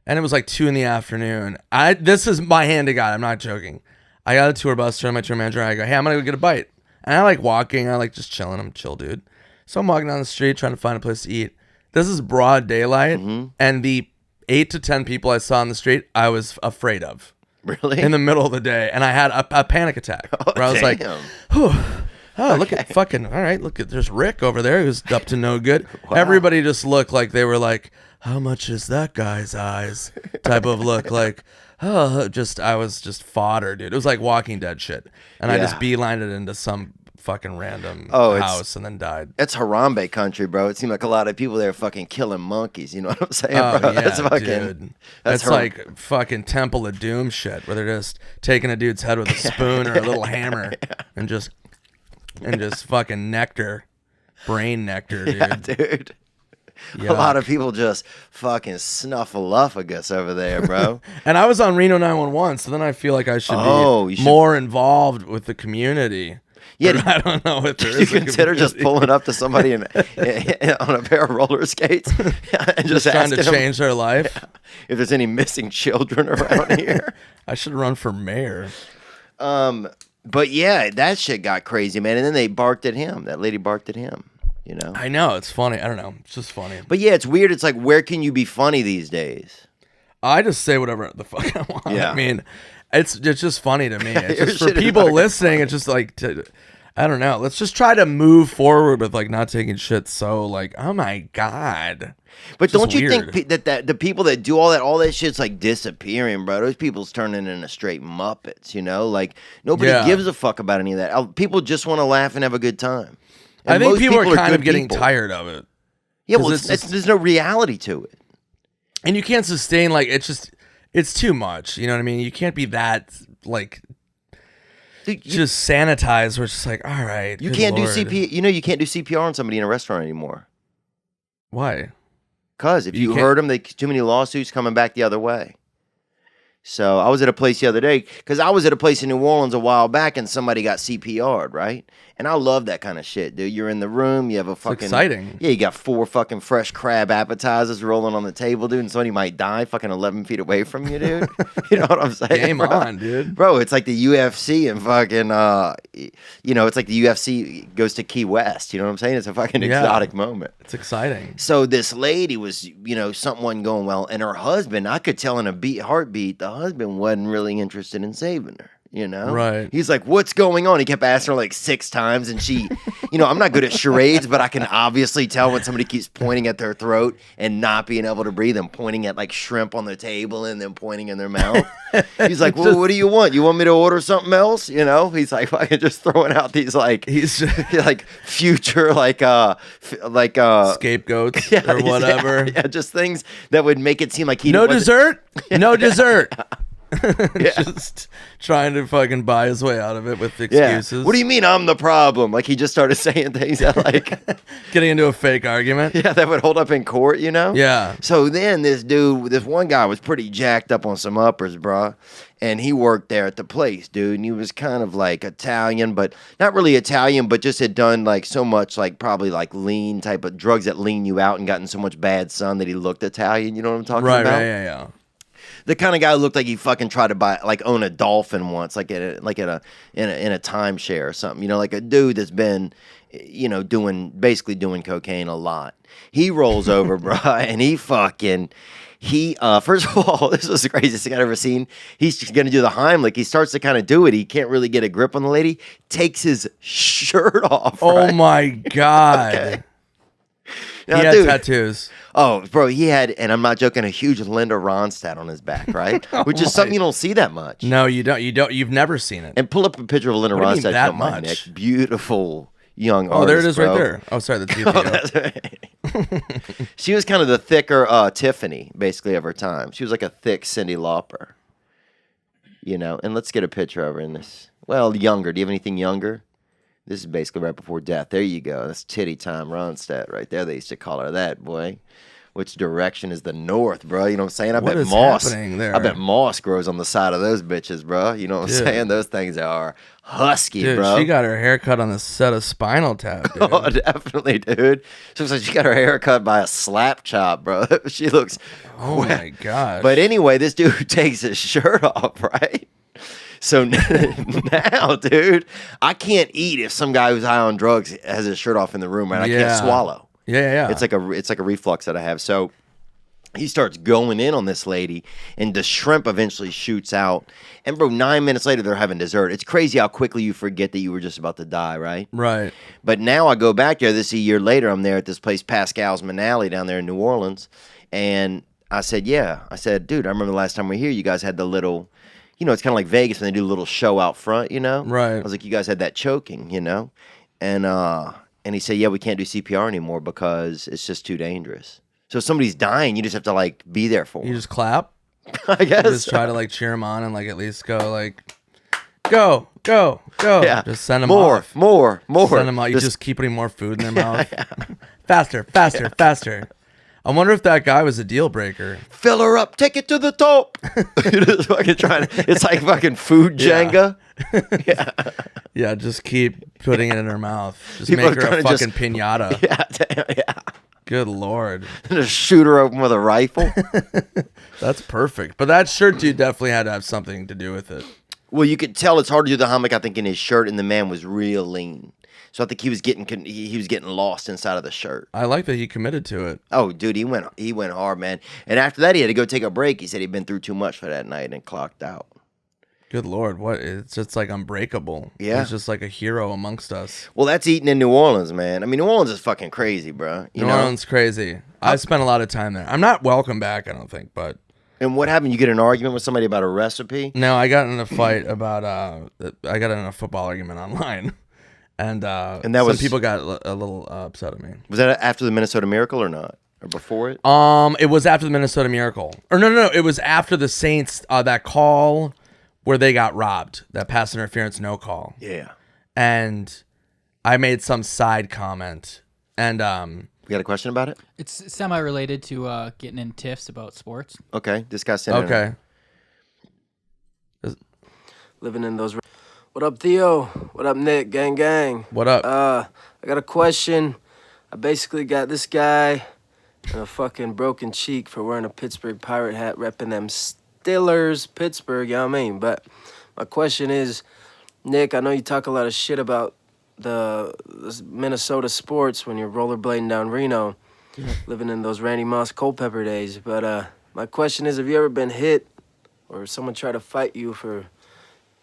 and it was like 2 p.m. This is my hand to God. I'm not joking. I got a tour bus, turned my tour manager, and I go, "Hey, I'm gonna go get a bite." And I like walking. I like just chilling. I'm a chill dude. So I'm walking down the street trying to find a place to eat. This is broad daylight, and the 8 to 10 people I saw on the street, I was afraid of. Really? In the middle of the day, and I had a panic attack where I was like, Damn. look at fucking, all right, look at, there's Rick over there who's up to no good. Everybody just looked like they were like, how much is that guy's eyes type of look, like, I was just fodder, dude. It was like Walking Dead shit. And I just beelined it into some fucking random house and then died. It's Harambe country, bro. It seemed like a lot of people there fucking killing monkeys. You know what I'm saying, Oh, bro? yeah, That's fucking, dude. that's It's like fucking Temple of Doom shit, where they're just taking a dude's head with a spoon or a little hammer and just fucking brain nectar, dude. Yeah, dude. Yuck. A lot of people just fucking snuffleupagus over there, bro. And I was on Reno 911, so then I feel like I should be more involved with the community. Yeah, But I don't know if there you is a consider just community. pulling up to somebody on a pair of roller skates and just trying to asking them change their life. if there's any missing children around here. I should run for mayor. But yeah, that shit got crazy, man. And then they barked at him. That lady barked at him. You know. I know, it's funny. I don't know. It's just funny. But yeah, it's weird. It's like, where can you be funny these days? I just say whatever the fuck I want. Yeah. I mean, it's just funny to me. It's Your just for shit is people fucking listening. It's just like I don't know. Let's just try to move forward with like not taking shit so like, oh my god. But Just don't you weird. think that the people that do all that shit's like disappearing, bro? Those people's turning into straight Muppets, you know? Like nobody gives a fuck about any of that. People just want to laugh and have a good time. And I think most people are kind good of getting people. tired of it. Yeah, 'Cause well, it's just- there's no reality to it. And you can't sustain like it's too much. You know what I mean? You can't be that like Dude, just sanitized. Where it's just like, all right, you good can't Lord. do CPR. You know, you can't do CPR on somebody in a restaurant anymore. Why? Because if You you can't- hurt them, too many lawsuits coming back the other way. So I was at a place the other day because I was at a place in New Orleans a while back and somebody got CPR'd, right? And I love that kind of shit, dude. You're in the room, you have a fucking... exciting. Yeah, you got 4 fucking fresh crab appetizers rolling on the table, dude, and somebody might die fucking 11 feet away from you, dude. You know what I'm saying? Game bro? on, dude. Bro, it's like the UFC and fucking, it's like the UFC goes to Key West. You know what I'm saying? It's a fucking exotic moment. It's exciting. So this lady was, something wasn't going well. And her husband, I could tell in a heartbeat, the husband wasn't really interested in saving her. Right. He's like, what's going on? He kept asking her like 6 times. And she, I'm not good at charades, but I can obviously tell when somebody keeps pointing at their throat and not being able to breathe and pointing at like shrimp on the table and then pointing in their mouth. He's like, well, what do you want? You want me to order something else? He's like, fucking just throwing out these like, he's like future, scapegoats or whatever. Yeah, just things that would make it seem like he no dessert. No dessert. Yeah. Just trying to fucking buy his way out of it with excuses. What do you mean I'm the problem? Like he just started saying things that like getting into a fake argument. Yeah, that would hold up in court, Yeah. So then this one guy was pretty jacked up on some uppers, bro. And he worked there at the place, dude. And he was kind of like Italian, but not really Italian, but just had done like so much like probably like lean type of drugs that lean you out and gotten so much bad sun that he looked Italian. You know what I'm talking about? Right, yeah. The kind of guy who looked like he fucking tried to own a dolphin once, in a timeshare or something. Like a dude that's been, basically doing cocaine a lot. He rolls over, bro, and first of all, this was the craziest thing I've ever seen. He's gonna do the Heimlich. He starts to kind of do it. He can't really get a grip on the lady. Takes his shirt off. Oh right? my god. Okay. Now, he had tattoos. Oh, bro, he had, and I'm not joking, a huge Linda Ronstadt on his back, right? Which is something you don't see that much. No, you don't. You've never seen it. And pull up a picture of Linda What do you Ronstadt. mean that From my much? neck. Beautiful young Oh, artist, there it is, bro. right there. Oh, sorry, that's you. Oh, that's right. She was kind of the thicker Tiffany, basically, of her time. She was like a thick Cyndi Lauper. And let's get a picture of her in this. Well, younger. Do you have anything younger? This is basically right before death. There you go. That's titty time Ronstadt right there. They used to call her that, boy. Which direction is the north, bro? You know what I'm saying? What is happening there? I bet moss grows on the side of those bitches, bro. You know what I'm saying? Those things are husky, dude, bro. she got her hair cut on the set of Spinal Tap, dude. Oh, definitely, dude. She looks like she got her hair cut by a slap chop, bro. She looks... Oh, my God. But anyway, this dude takes his shirt off, right? So now, dude, I can't eat if some guy who's high on drugs has his shirt off in the room, and I can't swallow. Yeah. It's like a reflux that I have. So he starts going in on this lady, and the shrimp eventually shoots out. And bro, 9 minutes later, they're having dessert. It's crazy how quickly you forget that you were just about to die, right? Right. But now I go back there. This is a year later. I'm there at this place, Pascal's Manali, down there in New Orleans, and I said, yeah. I said, dude, I remember the last time we were here, you guys had the little... it's kind of like Vegas when they do a little show out front, Right. I was like, you guys had that choking, And he said, yeah, we can't do CPR anymore because it's just too dangerous. So if somebody's dying, you just have to, like, be there for them. You just clap? I guess. You just try to, like, cheer them on and, like, at least go, like, go. Yeah. Just send them more, off. More. Send them out. You just keep putting more food in their mouth. Faster. I wonder if that guy was a deal breaker. Fill her up. Take it to the top. You're just fucking trying to, it's like fucking food Jenga. Yeah, just keep putting it in her mouth. Just People make are her trying a to fucking pinata. Yeah, damn, yeah. Good Lord. Just shoot her open with a rifle. That's perfect. But that shirt dude definitely had to have something to do with it. Well, you could tell it's hard to do the Heimlich, I think, in his shirt, and the man was real lean. So I think he was getting lost inside of the shirt. I like that he committed to it. Oh, dude, he went hard, man. And after that, he had to go take a break. He said he'd been through too much for that night and clocked out. Good Lord, what? It's just like unbreakable. Yeah. He's just like a hero amongst us. Well, that's eating in New Orleans, man. I mean, New Orleans is fucking crazy, bro. New Orleans crazy. I spent a lot of time there. I'm not welcome back, I don't think, but... And what happened? You get in an argument with somebody about a recipe? No, I got in a fight about... I got in a football argument online. And some people got a little upset at me. Was that after the Minnesota Miracle or not? Or before it? It was after the Minnesota Miracle. Or no. It was after the Saints, that call where they got robbed. That pass interference, no call. Yeah. And I made some side comment. And you got a question about it? It's semi-related to getting in tiffs about sports. Okay. This guy sent it. okay. living in those. What up, Theo? What up, Nick? Gang, gang. What up? I got a question. I basically got this guy and a fucking broken cheek for wearing a Pittsburgh Pirate hat, repping them Steelers, Pittsburgh, you know what I mean? But my question is, Nick, I know you talk a lot of shit about the Minnesota sports when you're rollerblading down Reno, living in those Randy Moss Culpepper days. But my question is, have you ever been hit or someone try to fight you for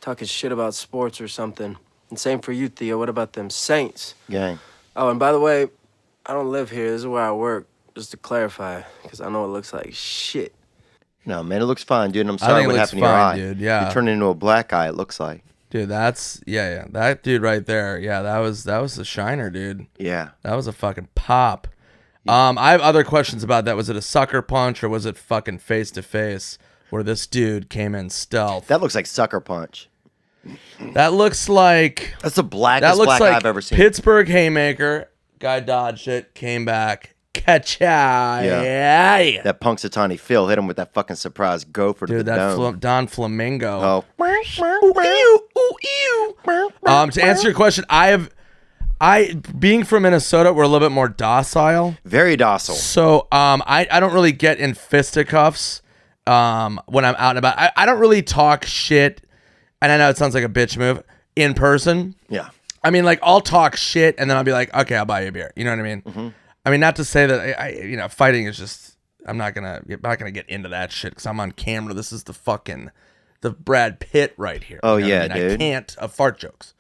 talking shit about sports or something? And same for you, Theo. What about them Saints? Gang. Oh, and by the way, I don't live here. This is where I work, just to clarify, because I know it looks like shit. No, man, it looks fine, dude. And I'm I sorry think it what looks happened to your fine, eye. dude. Yeah. You turned into a black eye, it looks like. Dude, that's yeah. That dude right there. Yeah, that was the shiner, dude. Yeah. That was a fucking pop. I have other questions about that. Was it a sucker punch or was it fucking face to face where this dude came in stealth? That looks like sucker punch. That looks like That's the blackest black eye I've ever seen. Pittsburgh haymaker. Guy dodged it, came back, catch-a. Yeah. That Punxsutawney Phil hit him with that fucking surprise gopher to Dude, the that dome. Don Flamingo. Oh. To answer your question, being from Minnesota, we're a little bit more docile. Very docile. So I don't really get in fisticuffs when I'm out and about. I don't really talk shit, and I know it sounds like a bitch move, in person. Yeah. I mean, like, I'll talk shit, and then I'll be like, okay, I'll buy you a beer. You know what I mean? Mm-hmm. I mean, not to say that, fighting is just, I'm not gonna get into that shit, because I'm on camera. This is the Brad Pitt right here. Oh, You know what yeah, I mean? dude. I can't fart jokes.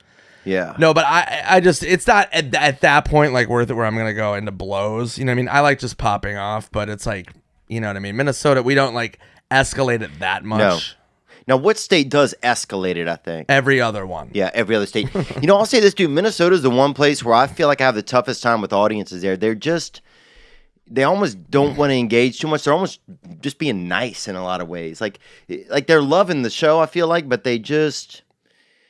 Yeah. No, but I just, it's not at that point, like, worth it where I'm gonna go into blows. You know what I mean? I like just popping off, but it's like, you know what I mean? Minnesota, we don't, like, escalate it that much. Now, what state does escalate it, I think? Every other one. Yeah, every other state. I'll say this, dude. Minnesota's the one place where I feel like I have the toughest time with audiences there. They almost don't want to engage too much. They're almost just being nice in a lot of ways. Like they're loving the show, I feel like, but they just...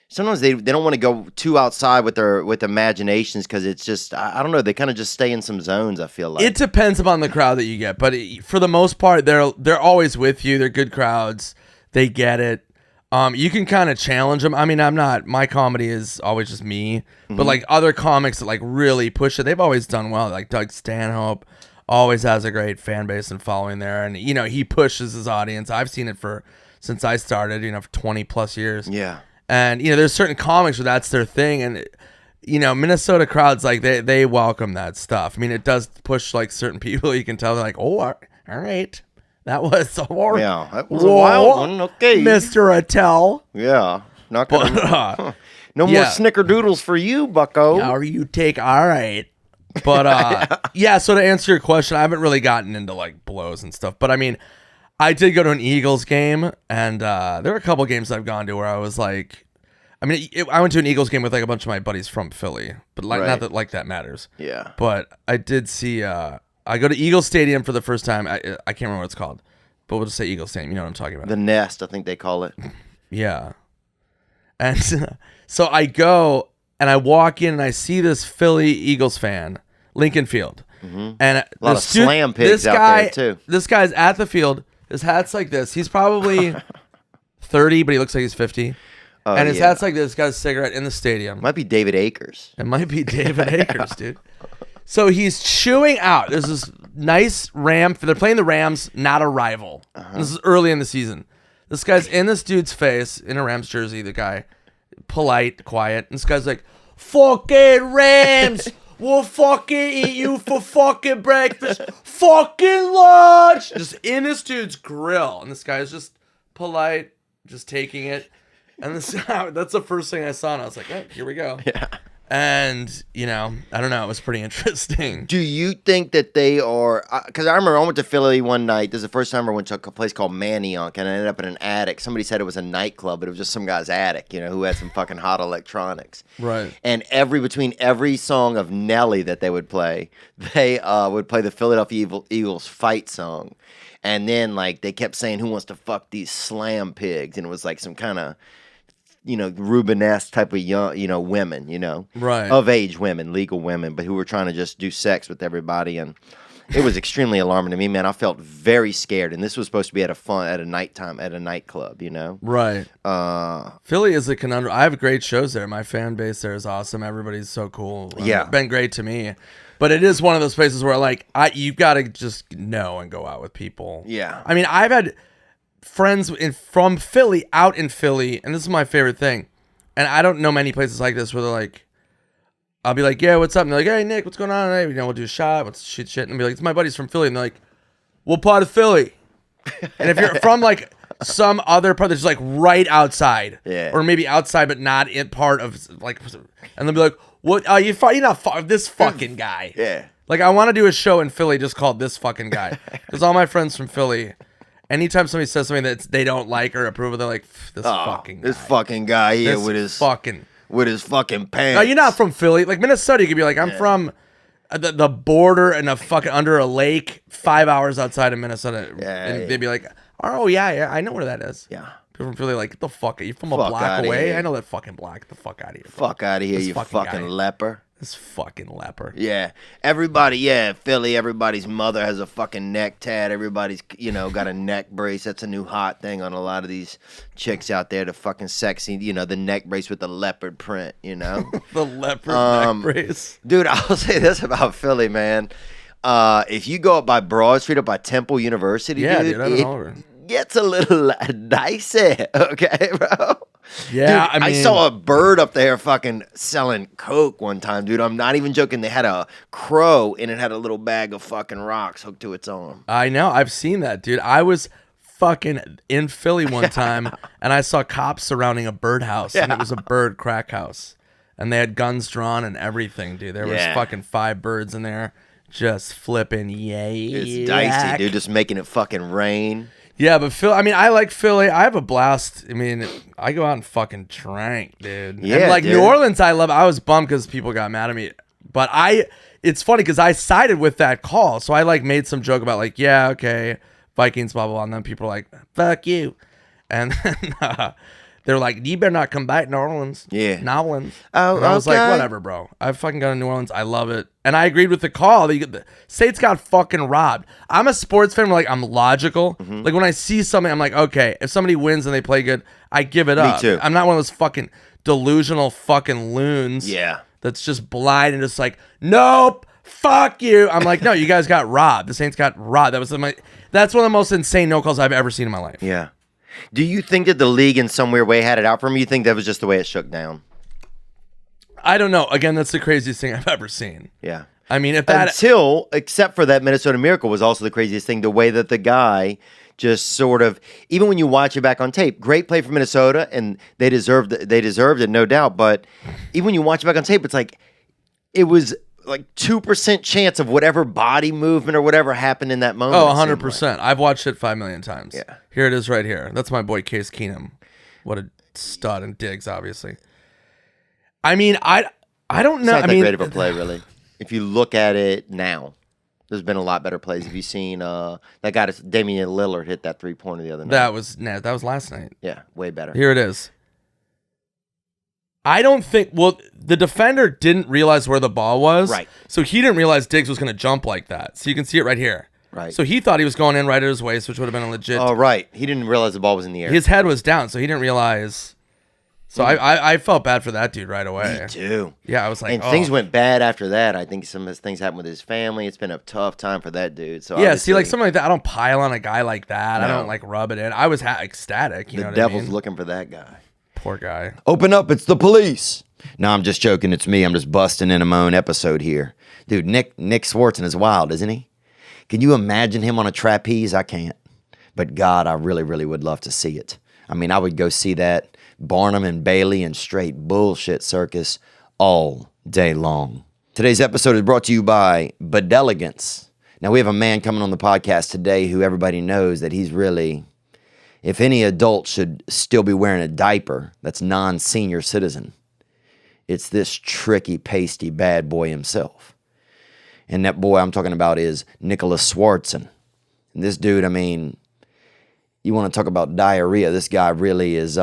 Sometimes they don't want to go too outside with imaginations because it's just, I don't know, they kind of just stay in some zones, I feel like. It depends upon the crowd that you get, but for the most part, they're always with you. They're good crowds. They get it. You can kind of challenge them. I mean, my comedy is always just me, but like other comics that like really push it, they've always done well. Like Doug Stanhope always has a great fan base and following there. And, he pushes his audience. I've seen it since I started, for 20 plus years. Yeah. And, there's certain comics where that's their thing. And, Minnesota crowds, like they welcome that stuff. I mean, it does push like certain people. You can tell they're like, oh, all right. That was a war. Yeah, that was a wild one. Okay. Mr. Attell. Yeah. Not gonna, no yeah. more snickerdoodles for you, bucko. All right. But, yeah, so to answer your question, I haven't really gotten into, like, blows and stuff. But, I mean, I did go to an Eagles game, and there were a couple games I've gone to where I was like... I mean, I went to an Eagles game with, like, a bunch of my buddies from Philly. But, like, not that, like, that matters. Yeah. But I did see... I go to Eagles Stadium for the first time. I can't remember what it's called, but we'll just say Eagles Stadium. You know what I'm talking about. The Nest, I think they call it. Yeah. And so I go and I walk in and I see this Philly Eagles fan, Lincoln Field. Mm-hmm. And a lot of slam pigs out there, too. This guy's at the field. His hat's like this. He's probably 30, but he looks like he's 50. And his hat's like this. He's got a cigarette in the stadium. Might be David Akers. It might be David Akers, dude. So he's chewing out. There's this nice Ram. They're playing the Rams, not a rival. This is early in the season. This guy's in this dude's face in a Rams jersey. The guy, polite, quiet. And this guy's like, fucking Rams. We'll fucking eat you for fucking breakfast. Fucking lunch. Just in this dude's grill. And this guy's just polite, just taking it. And that's the first thing I saw. And I was like, oh, here we go. Yeah. And, I don't know. It was pretty interesting. Do you think that they are... Because I remember I went to Philly one night. This is the first time I went to a place called Manayunk, and I ended up in an attic. Somebody said it was a nightclub, but it was just some guy's attic, who had some fucking hot electronics. Right. And between every song of Nelly that they would play, they would play the Philadelphia Eagles fight song. And then, like, they kept saying, who wants to fuck these slam pigs? And it was like some kind of... Rubenesque type of young, women, right, of age women, legal women, but who were trying to just do sex with everybody. And It was extremely alarming to me, man. I felt very scared, and this was supposed to be at a nightclub, you know? Right. Philly is a conundrum. I have great shows there. My fan base there is awesome. Everybody's so cool. Yeah. Been great to me. But it is one of those places where, like, you got to just know and go out with people. Yeah. I mean, I've had friends from Philly out in Philly, and this is my favorite thing. And I don't know many places like this where they're like, I'll be like, yeah, what's up? And they're like, hey, Nick, what's going on? Hey, we'll do a shot. What's shit? And I'll be like, it's my buddies from Philly. And they're like, what part of Philly? And if you're from, like, some other part that's, like, right outside. Yeah. Or maybe outside, but not in part of, like, and they'll be like, what? You're not this fucking guy. Yeah. Like, I want to do a show in Philly just called This Fucking Guy. Because all my friends from Philly, anytime somebody says something that they don't like or approve of, they're like, this fucking guy. This fucking guy here This with his fucking... with his fucking pants. No, you're not from Philly. Like Minnesota, you could be like, I'm from the border and a fucking under a lake, 5 hours outside of Minnesota. Yeah, And yeah. they'd be like, oh yeah, I know where that is. Yeah. People from Philly, like, get the fuck, are you from a Fuck block outta away? here. I know that fucking block. Get the fuck out of here. Fuck out of here, This you fucking fucking guy. leper. This fucking leper. Yeah. Everybody, Philly, everybody's mother has a fucking neck tat. Everybody's, got a neck brace. That's a new hot thing on a lot of these chicks out there. The fucking sexy, the neck brace with the leopard print, The leopard neck brace. Dude, I'll say this about Philly, man. If you go up by Broad Street, up by Temple University, Yeah, dude, dude, I don't know her. gets a little dicey, okay, bro? Yeah, Dude, I mean, saw a bird up there fucking selling coke one time, dude. I'm not even joking. They had a crow and it had a little bag of fucking rocks hooked to its arm. I know. I've seen that, dude. I was fucking in Philly one time and I saw cops surrounding a birdhouse and it was a bird crack house. And they had guns drawn and everything, dude. There was fucking 5 birds in there just flipping It's dicey, dude. Just making it fucking rain. Yeah, but Philly, I mean, I like Philly. I have a blast. I mean, I go out and fucking drink, dude. Yeah, and like dude. New Orleans, I love. I was bummed because people got mad at me. But it's funny because I sided with that call. So I like made some joke about like, yeah, okay, Vikings, blah, blah, blah. And then people are like, fuck you. And then they're like, you better not come back to New Orleans. Yeah. New Orleans. Oh, and I was okay. like, whatever, bro. I've fucking gone to New Orleans. I love it. And I agreed with the call. The state's got fucking robbed. I'm a sports fan. Like, I'm logical. Mm-hmm. Like, when I see something, I'm like, okay, if somebody wins and they play good, I give it up. too. I'm not one of those fucking delusional fucking loons. Yeah. That's just blind and just like, nope, fuck you. I'm like, no, you guys got robbed. The Saints got robbed. That's one of the most insane no calls I've ever seen in my life. Yeah. Do you think that the league in some weird way had it out for him? You think that was just the way it shook down? I don't know. Again, that's the craziest thing I've ever seen. Yeah. I mean, if that Except for that Minnesota Miracle was also the craziest thing, the way that the guy just sort of, even when you watch it back on tape, great play for Minnesota, and they deserved it, no doubt, but even when you watch it back on tape, it's like, it was like 2% chance of whatever body movement or whatever happened in that moment. Oh, it seemed 100%. like. I've watched it 5 million times. Yeah. Here it is right here. That's my boy Case Keenum. What a stud, and Diggs, obviously. I mean, I don't It's know. not I that mean, great of a play, really. If you look at it now, there's been a lot better plays. Have you seen that guy, Damian Lillard, hit that 3-pointer the other night? that was last night. Yeah, way better. Here it is. I don't think, well, the defender didn't realize where the ball was. Right. So he didn't realize Diggs was going to jump like that. So you can see it right here. Right. So he thought he was going in right at his waist, which would have been a legit. Oh, right. He didn't realize the ball was in the air. His head was down, so he didn't realize. So I felt bad for that dude right away. Me too. Yeah, I was like, And oh. things went bad after that. I think some of his things happened with his family. It's been a tough time for that dude. So Yeah, see, like obviously, something like that, I don't pile on a guy like that. I No. don't like rub it in. I was ecstatic. You know the what devil's I mean? looking for that guy. Poor guy. Open up, it's the police. No, I'm just joking. It's me. I'm just busting in my own episode here. Dude, Nick Swardson is wild, isn't he? Can you imagine him on a trapeze? I can't. But God, I really, really would love to see it. I mean, I would go see that Barnum and Bailey and straight bullshit circus all day long. Today's episode is brought to you by Bidelegance. Now, we have a man coming on the podcast today who everybody knows that he's really, if any adult should still be wearing a diaper that's non-senior citizen, it's this tricky, pasty bad boy himself. And that boy I'm talking about is Nicholas Swardson. And this dude, I mean, you want to talk about diarrhea, this guy really is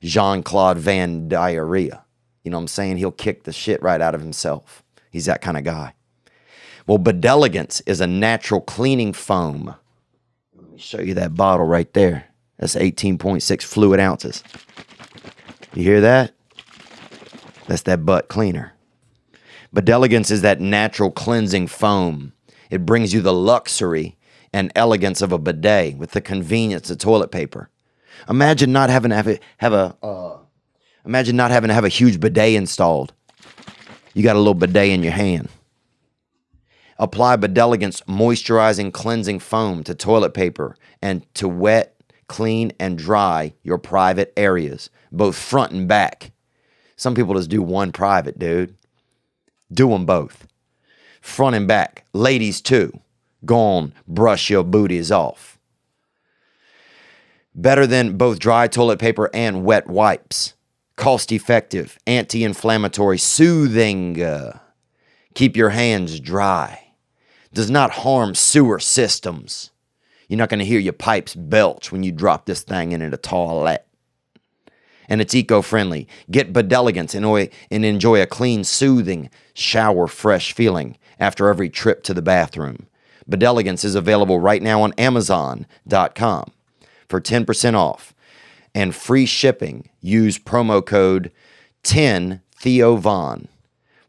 Jean-Claude Van Diarrhea. You know what I'm saying? He'll kick the shit right out of himself. He's that kind of guy. Well, Bidelegance is a natural cleaning foam. Let me show you that bottle right there. That's 18.6 fluid ounces. You hear that? That's that butt cleaner. Bidelegance is that natural cleansing foam. It brings you the luxury and elegance of a bidet with the convenience of toilet paper. Imagine not having to have a huge bidet installed. You got a little bidet in your hand. Apply Bidelegance moisturizing cleansing foam to toilet paper and to wet, clean, and dry your private areas, both front and back. Some people just do one private, dude. Do them both. Front and back. Ladies, too. Go on, brush your booties off. Better than both dry toilet paper and wet wipes. Cost-effective, anti-inflammatory, soothing. Keep your hands dry. Does not harm sewer systems. You're not going to hear your pipes belch when you drop this thing into the toilet. And it's eco-friendly. Get Bidelegance and enjoy a clean, soothing, shower-fresh feeling after every trip to the bathroom. Bidelegance is available right now on Amazon.com for 10% off and free shipping. Use promo code 10TheoVon.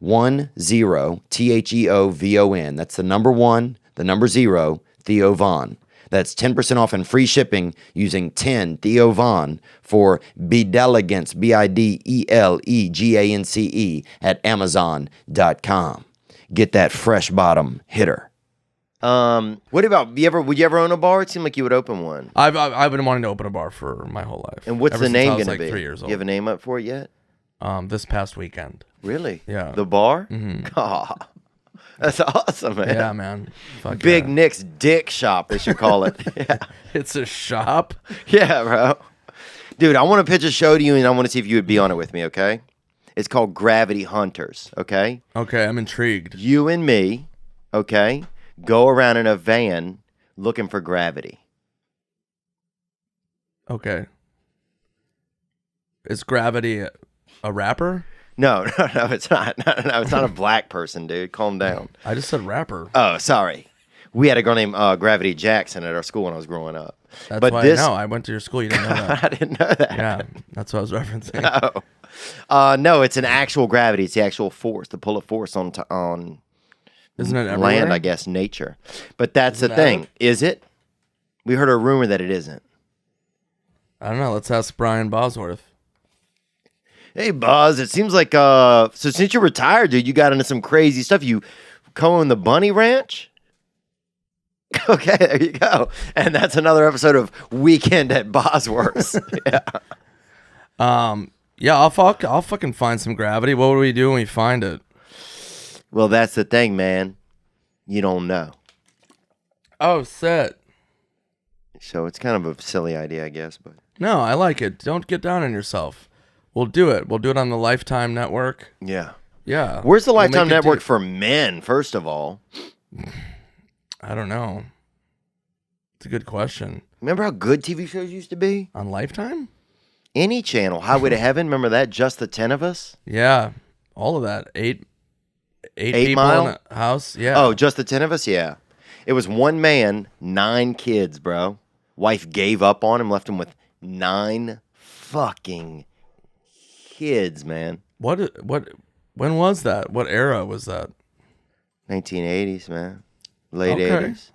10 TheoVon. That's the number 1, the number 0, TheoVon. That's 10% off and free shipping using 10 TheoVon for Bidelegance, Bidelegance at Amazon.com. Get that fresh bottom hitter. What about would you ever own a bar? It seemed like you would open one. I've been wanting to open a bar for my whole life. And what's Ever the since name I was going to like be? 3 years old. You have a name up for it yet? This past weekend. Really? Yeah. The bar? Mm-hmm. Oh, that's awesome, man. Yeah, man. Fuck Big yeah. Nick's Dick Shop, they should call it. Yeah. It's a shop. Yeah, bro. Dude, I want to pitch a show to you, and I want to see if you would be on it with me, okay? It's called Gravity Hunters, okay? Okay, I'm intrigued. You and me, okay, go around in a van looking for gravity. Okay. Is Gravity a rapper? No, it's not. No, it's not a black person, dude. Calm down. I just said rapper. Oh, sorry. We had a girl named Gravity Jackson at our school when I was growing up. That's but why this... I know. I went to your school. You didn't know that. I didn't know that. Yeah, that's what I was referencing. No. No, it's an actual gravity. It's the actual force, the pull of force on Isn't it everywhere? land, I guess, nature. But that's the thing. Is it? We heard a rumor that it isn't. I don't know. Let's ask Brian Bosworth. Hey, Buzz, it seems like, so since you're retired, dude, you got into some crazy stuff. You co-own the Bunny Ranch? Okay, there you go. And that's another episode of Weekend at Bosworth's. Yeah. Yeah, I'll fucking find some gravity. What would we do when we find it? Well, that's the thing, man. You don't know. Oh, set. So it's kind of a silly idea, I guess, but... No, I like it. Don't get down on yourself. We'll do it. We'll do it on the Lifetime Network. Yeah. Yeah. Where's the Lifetime make it Network for men, first of all? I don't know. It's a good question. Remember how good TV shows used to be? On Lifetime? Any channel. Highway to Heaven, remember that? Just the 10 of us? Yeah. All of that. Eight people Mile? in a house? Yeah. Oh, just the 10 of us? Yeah. It was one man, 9 kids, bro. Wife gave up on him, left him with 9 fucking kids, man. When was that? What era was that? 1980s, man. Late Okay. 80s.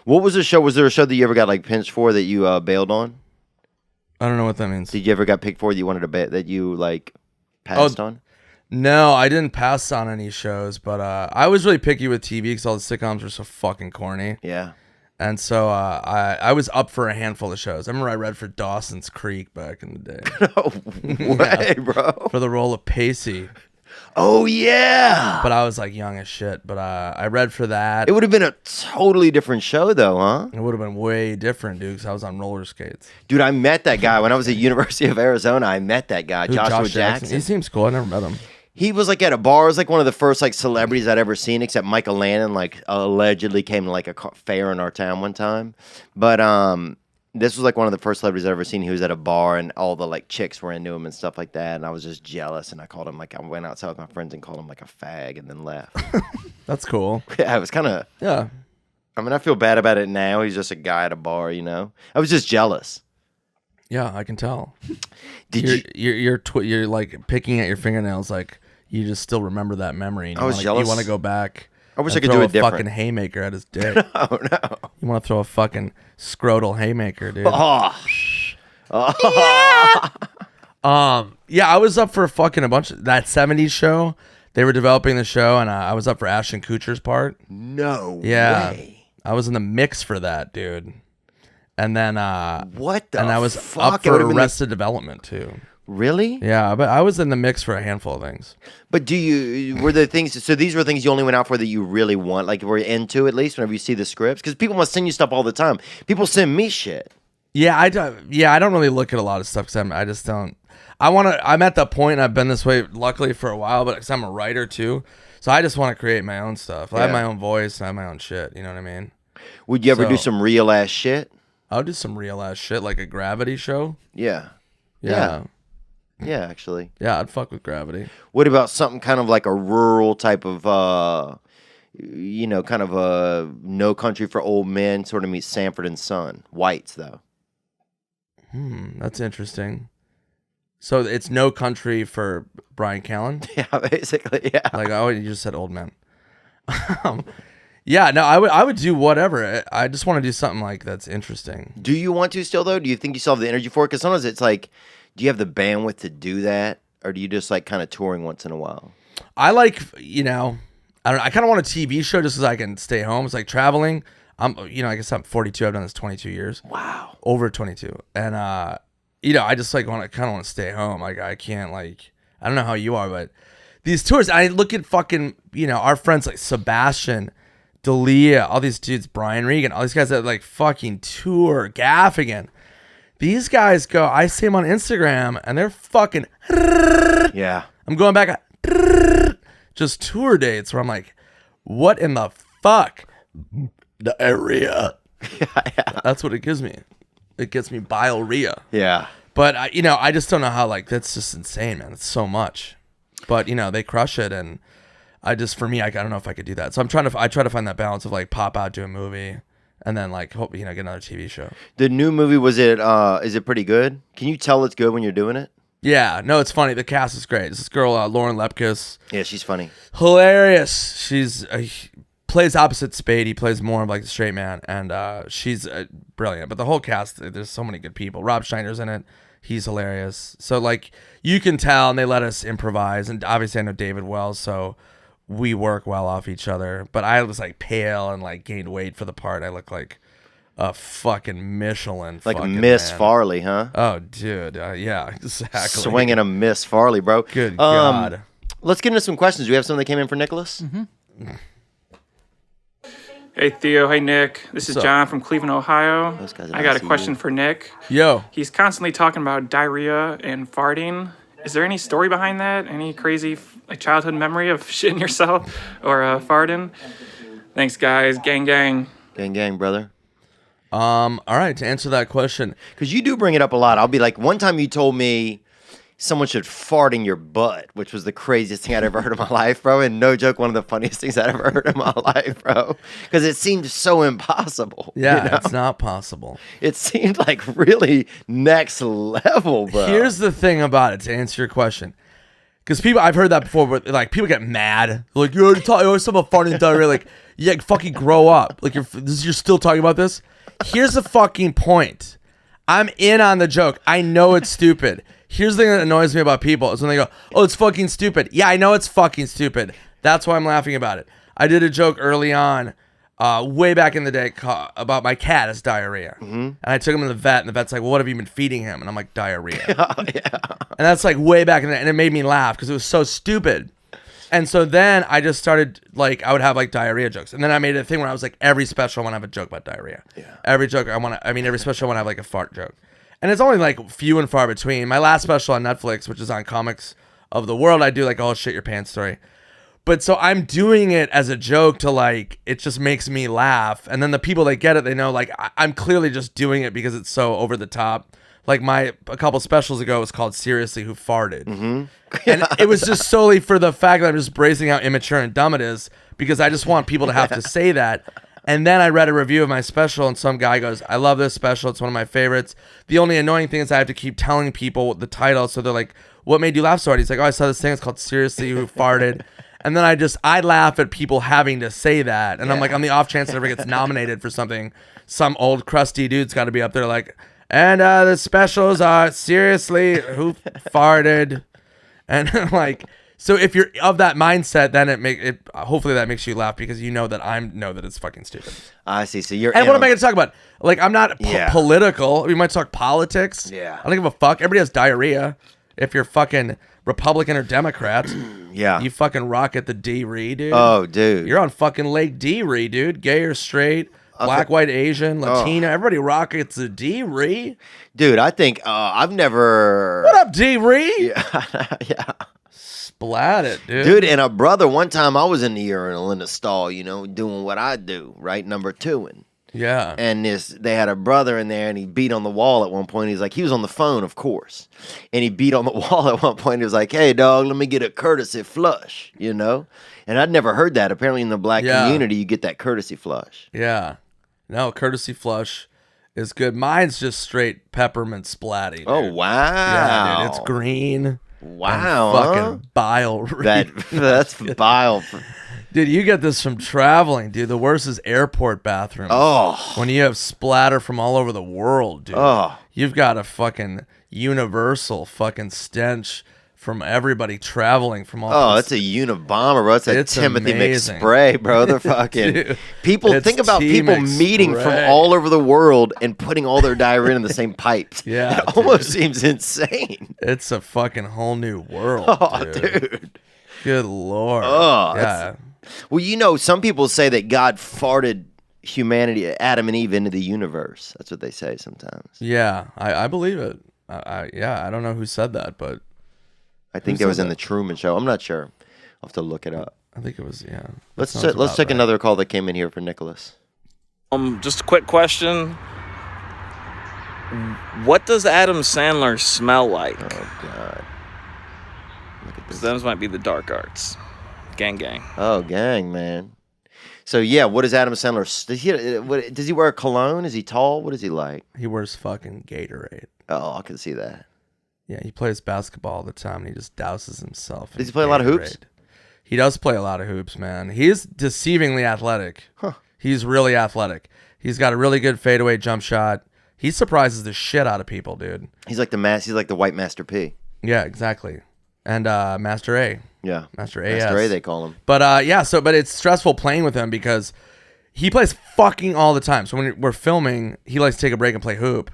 What was the show? Was there a show that you ever got like pinched for that you bailed on? I don't know what that means. Did you ever got picked for that you wanted to that you like passed on? No, I didn't pass on any shows, but I was really picky with TV because all the sitcoms were so fucking corny. Yeah. And so I was up for a handful of shows. I remember I read for Dawson's Creek back in the day. No way, bro. For the role of Pacey. Oh, yeah. But I was like young as shit. But I read for that. It would have been a totally different show, though, huh? It would have been way different, dude, because I was on roller skates. Dude, I met that guy when I was at University of Arizona. I met that guy, Who, Joshua Josh Jackson. He seems cool. I never met him. He was like at a bar. It was like one of the first like celebrities I'd ever seen, except Michael Landon like allegedly came to like a fair in our town one time. But this was like one of the first celebrities I've ever seen. He was at a bar and all the like chicks were into him and stuff like that. And I was just jealous. And I called him I went outside with my friends and called him like a fag and then left. That's cool. Yeah, it was kind of. Yeah. I mean, I feel bad about it now. He's just a guy at a bar, I was just jealous. Yeah, I can tell. You're You're like picking at your fingernails, like you just still remember that memory. And I was jealous. You want to go back. I wish and I could throw do it a different. fucking haymaker at his dick. Oh no. You want to throw a fucking scrotal haymaker, dude. Yeah, I was up for fucking a bunch of that 70s show. They were developing the show, and I was up for Ashton Kutcher's part. No way. I was in the mix for that, dude. And then what the and I was fuck? up for Arrested Development too. Really? Yeah, but I was in the mix for a handful of things. But were the things, so these were things you only went out for that you really want, like were into at least whenever you see the scripts? Because people must send you stuff all the time. People send me shit. Yeah, I don't really look at a lot of stuff because I just don't. I'm at that point, and I've been this way luckily for a while, but because I'm a writer too. So I just want to create my own stuff. I have my own voice, and I have my own shit. You know what I mean? Would you ever do some real ass shit? I'll do some real ass shit, like a Gravity show. Yeah. Yeah, actually. Yeah, I'd fuck with Gravity. What about something kind of like a rural type of, kind of a No Country for Old Men sort of meets Sanford and Son. Whites, though. That's interesting. So it's No Country for Brian Callen? Yeah, basically, yeah. Like, you just said old men. Yeah, no, I would do whatever. I just want to do something like that's interesting. Do you want to still, though? Do you think you still have the energy for it? Because sometimes it's like, do you have the bandwidth to do that? Or do you just like kind of touring once in a while? I like, I don't know. I kind of want a TV show just because I can stay home. It's like traveling. I guess I'm 42. I've done this 22 years. Wow. Over 22. And, I just like kind of want to stay home. Like I can't I don't know how you are, but these tours, I look at fucking, our friends like Sebastian, Dalia, all these dudes, Brian Regan, all these guys that like fucking tour, Gaffigan. These guys go, I see them on Instagram and they're fucking. Yeah. I'm going back just tour dates where I'm like, what in the fuck? Diarrhea. Yeah. That's what it gives me. It gets me biorrhea. Yeah. But, I just don't know how, that's just insane, man. It's so much. But, they crush it. And for me, I don't know if I could do that. So I try to find that balance of pop out, do a movie. And then hope, get another TV show. The new movie, is it pretty good? Can you tell it's good when you're doing it? Yeah, no, it's funny. The cast is great. This girl, Lauren Lepkus. Yeah, she's funny. Hilarious. She's plays opposite Spade. He plays more of the straight man, and she's brilliant. But the whole cast, there's so many good people. Rob Schneider's in it. He's hilarious. So you can tell, and they let us improvise. And obviously, I know David well, so we work well off each other. But I was pale and gained weight for the part. I look like a fucking Michelin. Like fucking Miss man. Farley, huh? Oh, dude. Yeah, exactly. Swinging a Miss Farley, bro. Good God. Let's get into some questions. Do we have some that came in for Nicholas? Mm-hmm. Hey, Theo. Hey, Nick. This is What's up? John from Cleveland, Ohio. Those guys are I got a ICU. question for Nick. Yo. He's constantly talking about diarrhea and farting. Is there any story behind that? Any crazy childhood memory of shitting yourself or farting? Thanks, guys. Gang, gang. Gang, gang, brother. All right, to answer that question. Because you do bring it up a lot. I'll be like, one time you told me someone should fart in your butt, which was the craziest thing I'd ever heard in my life, bro. And no joke, one of the funniest things I'd ever heard in my life, bro. Because it seemed so impossible. Yeah, it's not possible. It seemed really next level, bro. Here's the thing about it, to answer your question. Because I've heard that before, but people get mad. They're like, you always talk about farting and diarrhea. Yeah, fucking grow up. You're still talking about this? Here's the fucking point. I'm in on the joke. I know it's stupid. Here's the thing that annoys me about people is when they go, oh, it's fucking stupid. Yeah, I know it's fucking stupid. That's why I'm laughing about it. I did a joke early on, way back in the day, about my cat has diarrhea. Mm-hmm. And I took him to the vet, and the vet's like, well, what have you been feeding him? And I'm like, diarrhea. Oh, yeah. And that's way back in the day, and it made me laugh because it was so stupid. And so then I just started, I would have diarrhea jokes. And then I made a thing where I was like, every special I want to have a joke about diarrhea. Yeah. Every joke every special I want to have a fart joke. And it's only few and far between. My last special on Netflix, which is on Comics of the World, I do a whole shit your pants story. But so I'm doing it as a joke to like, it just makes me laugh. And then the people that get it, they know like I'm clearly just doing it because it's so over the top. Like a couple specials ago was called Seriously Who Farted. And it was just solely for the fact that I'm just bracing how immature and dumb it is because I just want people to have to say that. And then I read a review of my special and some guy goes, I love this special. It's one of my favorites. The only annoying thing is I have to keep telling people the title. So they're like, what made you laugh so hard? He's like, oh, I saw this thing. It's called Seriously Who Farted. And then I laugh at people having to say that. And I'm like, on the off chance it ever gets nominated for something, some old crusty dude's got to be up there like, and the specials are Seriously Who Farted. And like, so if you're of that mindset, then hopefully that makes you laugh because you know that know that it's fucking stupid. I see. So you're. And what am I going to talk about? Like, I'm not Yeah. political. We might talk politics. Yeah. I don't give a fuck. Everybody has diarrhea. If you're fucking Republican or Democrat, Yeah. you fucking rock at the D-Ree, dude. Oh, dude. You're on fucking Lake D-Ree, dude. Gay or straight, black, white, Asian, Latino. Everybody rockets the D-Ree. Dude, I think I've never. What up, D-Ree? Yeah. Splat it, dude. Dude, and a brother, one time I was in the urinal in the stall, doing what I do, right? Number 2-ing. Yeah. And they had a brother in there and he beat on the wall at one point. He was on the phone, of course. And he beat on the wall at one point. He was like, hey, dog, let me get a courtesy flush, And I'd never heard that. Apparently in the black community, you get that courtesy flush. Yeah. No, courtesy flush is good. Mine's just straight peppermint splatty. Dude. Oh, wow. Yeah, dude. It's green. Wow. Fucking bile. That's bile. Dude, you get this from traveling, dude. The worst is airport bathrooms. Oh. When you have splatter from all over the world, dude. Oh. You've got a fucking universal fucking stench from everybody traveling from all. Oh, it's a Unabomber, bro. It's Timothy amazing. McSpray, bro. They're fucking Dude, people. it's Think about T. people meeting from McSpray. all over the world and putting all their diarrhea in the same pipes. Yeah, it almost seems insane. It's a fucking whole new world. Oh, dude. dude. Good Lord. Oh, yeah. Well, some people say that God farted humanity, Adam and Eve, into the universe. That's what they say sometimes. Yeah, I believe it. I don't know who said that, but I think that was in the Truman Show. I'm not sure. I'll have to look it up. I think it was, yeah. Let's take another call that came in here for Nicholas. Just a quick question. What does Adam Sandler smell like? Oh, God. Look at this. Those might be the dark arts. Gang, gang. Oh, gang, man. So, yeah, what does Adam Sandler... Does he wear a cologne? Is he tall? What is he like? He wears fucking Gatorade. Oh, I can see that. Yeah, he plays basketball all the time, and he just douses himself. Does he play a lot of hoops? He does play a lot of hoops, man. He is deceivingly athletic. Huh. He's really athletic. He's got a really good fadeaway jump shot. He surprises the shit out of people, dude. He's like the white Master P. Yeah, exactly. And Master A. Yeah. Master A. Master A, they call him. But but it's stressful playing with him because he plays fucking all the time. So when we're filming, he likes to take a break and play hoop.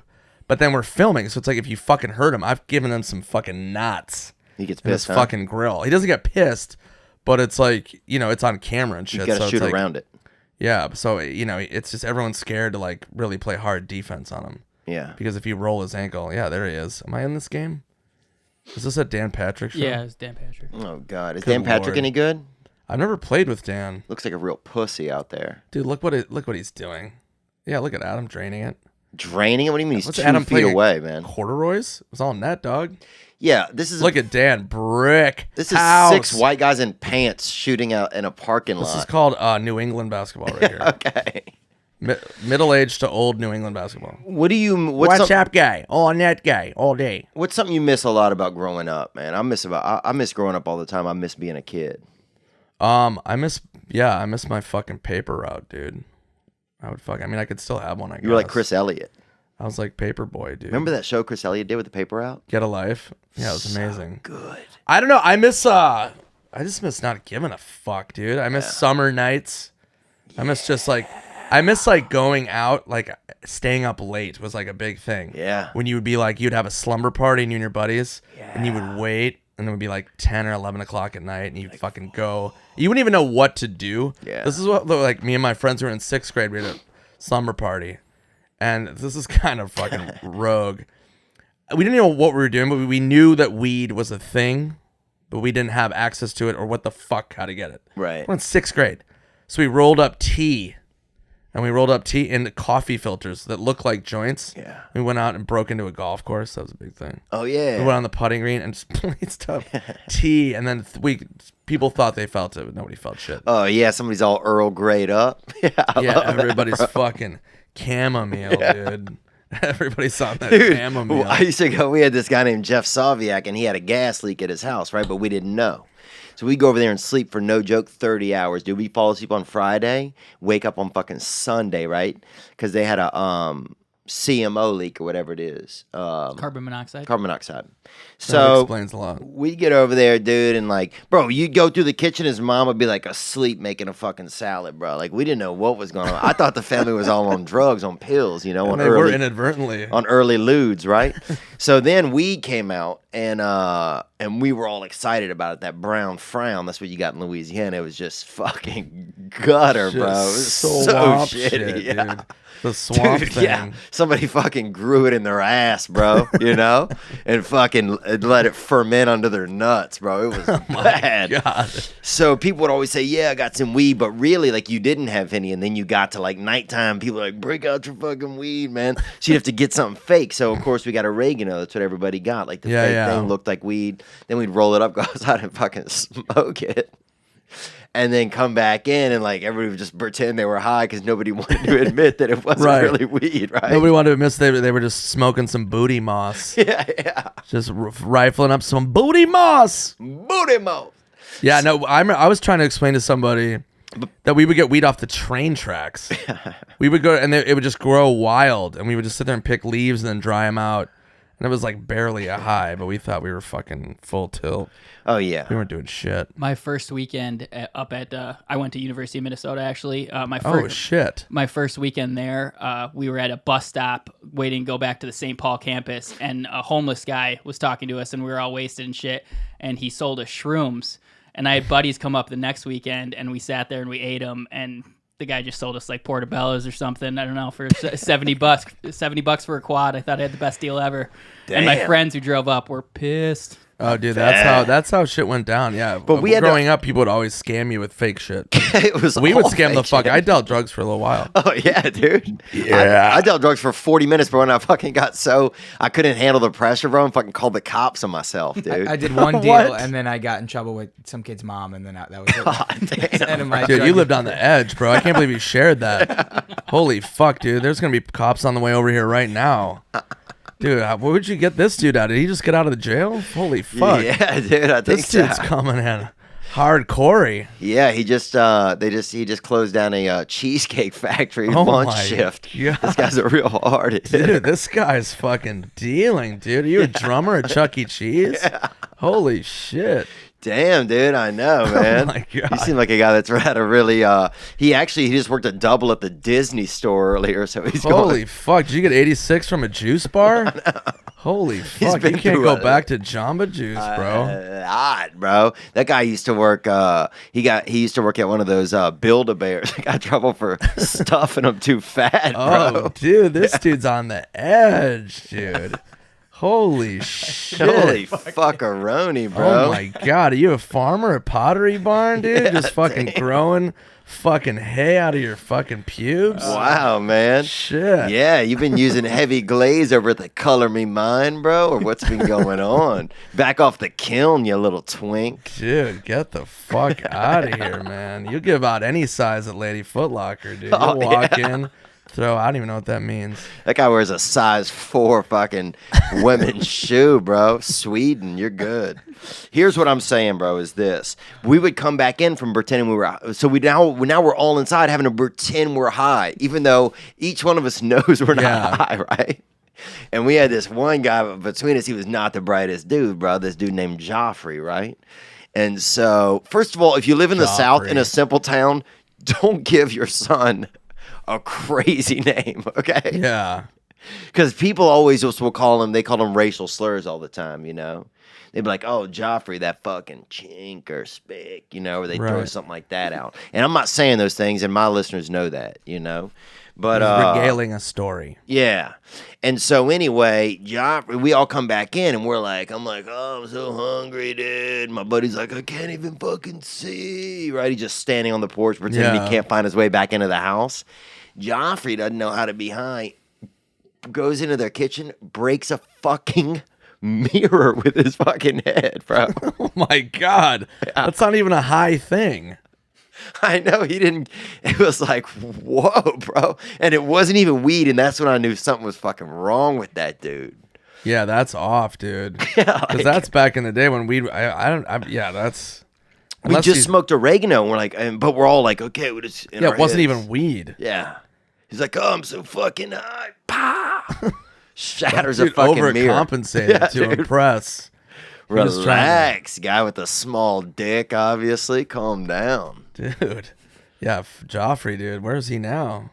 But then we're filming, so it's like if you fucking hurt him, I've given him some fucking knots. He gets in pissed, his fucking grill. He doesn't get pissed, but it's like, it's on camera and shit. You gotta so shoot it's around it. Yeah, so, it's just everyone's scared to like really play hard defense on him. Yeah. Because if you roll his ankle, yeah, there he is. Am I in this game? Is this a Dan Patrick show? Yeah, it's Dan Patrick. Oh, God. Is Good Dan Patrick Lord. any good? I've never played with Dan. Looks like a real pussy out there. Dude, look what he's doing. Yeah, look at Adam draining it. Draining it? What do you mean? He's What's 2 Adam feet playing? away, man. Corduroys? It was all net, dog. Yeah, this is... Look at Dan. Brick. This is house. 6 white guys in pants shooting out in a parking lot. This is called New England basketball right here. Okay. Middle-aged to old New England basketball. What's up, guy? All net guy, all day. What's something you miss a lot about growing up, man? I miss growing up all the time. I miss being a kid. I miss my fucking paper route, dude. I could still have one, I guess. You were like Chris Elliott. I was like Paperboy, dude. Remember that show Chris Elliott did with the paper route? Get a Life? Yeah, it was amazing. Good. I don't know. I just miss not giving a fuck, dude. I miss summer nights. I miss like going out, like staying up late was like a big thing. Yeah. When you would be like, you'd have a slumber party and you and your buddies, and you would wait, and it would be like 10 or 11 o'clock at night, and you'd fucking go. You wouldn't even know what to do. Yeah. This is what, like, me and my friends who were in 6th grade, we had a slumber party, and this is kind of fucking rogue. We didn't know what we were doing, but we knew that weed was a thing but we didn't have access to it or what the fuck how to get it. Right. We're in 6th grade. So we rolled up tea. And we rolled up tea in coffee filters that looked like joints. Yeah. We went out and broke into a golf course. That was a big thing. Oh, yeah. We went on the putting green and just played stuff. Tea. And then people thought they felt it, but nobody felt shit. Oh, yeah. Somebody's all Earl Greyed up. Yeah, everybody's fucking chamomile, dude. Everybody's on that chamomile. I used to go, we had this guy named Jeff Saviak, and he had a gas leak at his house, right? But we didn't know. So we go over there and sleep for no joke 30 hours. Dude, we fall asleep on Friday, wake up on fucking Sunday, right? Because they had a CMO leak or whatever it is. Carbon monoxide. Carbon monoxide. That So explains a lot. we get over there, dude, and like, bro, you'd go through the kitchen, his mom would be like asleep making a fucking salad, bro. Like, we didn't know what was going on. I thought the family was all on drugs, on pills, you know, And on they were early, inadvertently. on early lewds, right? So then weed came out, and we were all excited about it. That brown frown, that's what you got in Louisiana. It was just fucking gutter, bro. It was so Swamp shitty, shit, yeah. dude. The swamp Dude, thing. yeah, somebody fucking grew it in their ass, bro, you know, and fucking let it ferment under their nuts, bro. It was bad. God. So people would always say, yeah, I got some weed, but really, like, you didn't have any, and then you got to, like, nighttime, people were like, break out your fucking weed, man. So you have to get something fake. So, of course, we got oregano. That's what everybody got. Like, the fake thing looked like weed. Then we'd roll it up, go outside and fucking smoke it. And then come back in and like everybody would just pretend they were high because nobody wanted to admit that it wasn't Right. really weed, right? Nobody wanted to admit they were just smoking some booty moss. Yeah. Just rifling up some booty moss. Booty mo. Yeah, no, I was trying to explain to somebody that we would get weed off the train tracks. We would go, and it would just grow wild, and we would just sit there and pick leaves and then dry them out. And it was like barely a high, but we thought we were fucking full tilt. Oh, yeah. We weren't doing shit. My first weekend up at I went to University of Minnesota actually. Oh, shit. My first weekend there, we were at a bus stop waiting to go back to the St. Paul campus, and a homeless guy was talking to us, and we were all wasted and shit, and he sold us shrooms. And I had buddies come up the next weekend, and we sat there and we ate them, and the guy just sold us like portobellos or something. I don't know, for $70 for a quad. I thought I had the best deal ever. Damn. And my friends who drove up were pissed. Oh, dude, that's how shit went down. Yeah, But we had growing up, people would always scam you with fake shit. It was We would all scam the fake fuck. shit. I dealt drugs for a little while. Oh, yeah, dude. Yeah. I dealt drugs for 40 minutes, but when I fucking got so I couldn't handle the pressure, bro, and fucking called the cops on myself, dude. I did one deal, What? and then I got in trouble with some kid's mom, and then that was it. God That's the end of my Dude, drug you lived on the edge, bro. I can't believe you shared that. Holy fuck, dude. There's going to be cops on the way over here right now. Dude, where would you get this dude out? Did he just get out of the jail? Holy fuck. Yeah, dude, I think This dude's so. coming in hardcore. Yeah, he just closed down a cheesecake factory Oh lunch my shift. God. This guy's a real hard hitter. Dude, this guy's fucking dealing, dude. Are you a drummer at Chuck E. Cheese? Holy shit. Damn, dude, I know, man. my God. You seem like a guy that's had a really. He just worked a double at the Disney store earlier, so he's Holy going. fuck. Did you get 86 from a juice bar? Holy fuck. been You can't through go a- back to Jamba Juice, bro. Odd, bro. That guy used to work. He used to work at one of those Build-A-Bears. He got in trouble for stuffing them too fat, Oh, bro. dude, this dude's on the edge, dude. Holy shit. Holy fuckaroni, bro. Oh my god, are you a farmer at Pottery Barn, dude? Yeah, Just fucking growing fucking hay out of your fucking pubes? Wow, man. Shit. Yeah, you've been using heavy glaze over at the Color Me Mine, bro, or what's been going on? Back off the kiln, you little twink. Dude, get the fuck out of here, man. You give out any size at Lady Foot Locker, dude. You Oh, walk yeah. in, throw, I don't even know what that means. That guy wears a size 4 fucking women's shoe, bro. Sweden, you're good. Here's what I'm saying, bro, is this. We would come back in from pretending we were, so now we're all inside having to pretend we're high, even though each one of us knows we're not Yeah. high, right? And we had this one guy between us, he was not the brightest dude, bro. This dude named Joffrey, right? And so, first of all, if you live in the South in a simple town, don't give your son a crazy name, okay? Yeah. Because people always just will call them, they call them racial slurs all the time, you know? they'd be like, "Oh, Joffrey, that fucking chink or spick," or they throw Right. something like that out. And I'm not saying those things, and my listeners know that, But He's regaling a story. yeah. And so anyway, Joffrey, we all come back in and I'm like, "Oh, I'm so hungry, dude." My buddy's like, "I can't even fucking see." Right? He's just standing on the porch pretending he can't find his way back into the house. Joffrey doesn't know how to be high. Goes into their kitchen, breaks a fucking mirror with his fucking head, bro. Oh my God. That's not even a high thing. I know he didn't. It was like, whoa, bro. And it wasn't even weed. And that's when I knew something was fucking wrong with that dude. Yeah, that's off, dude. Yeah, Because that's back in the day when weed. That's. We just smoked oregano. And we're like, but we're all like, okay. We just, it wasn't even weed. Yeah. He's like, "Oh, I'm so fucking high." Pow! Shatters Dude, a fucking mirror. overcompensated to impress. He was trying Relax, guy with a small dick, obviously. Calm down. Dude. Yeah, Joffrey, dude. Where is he now?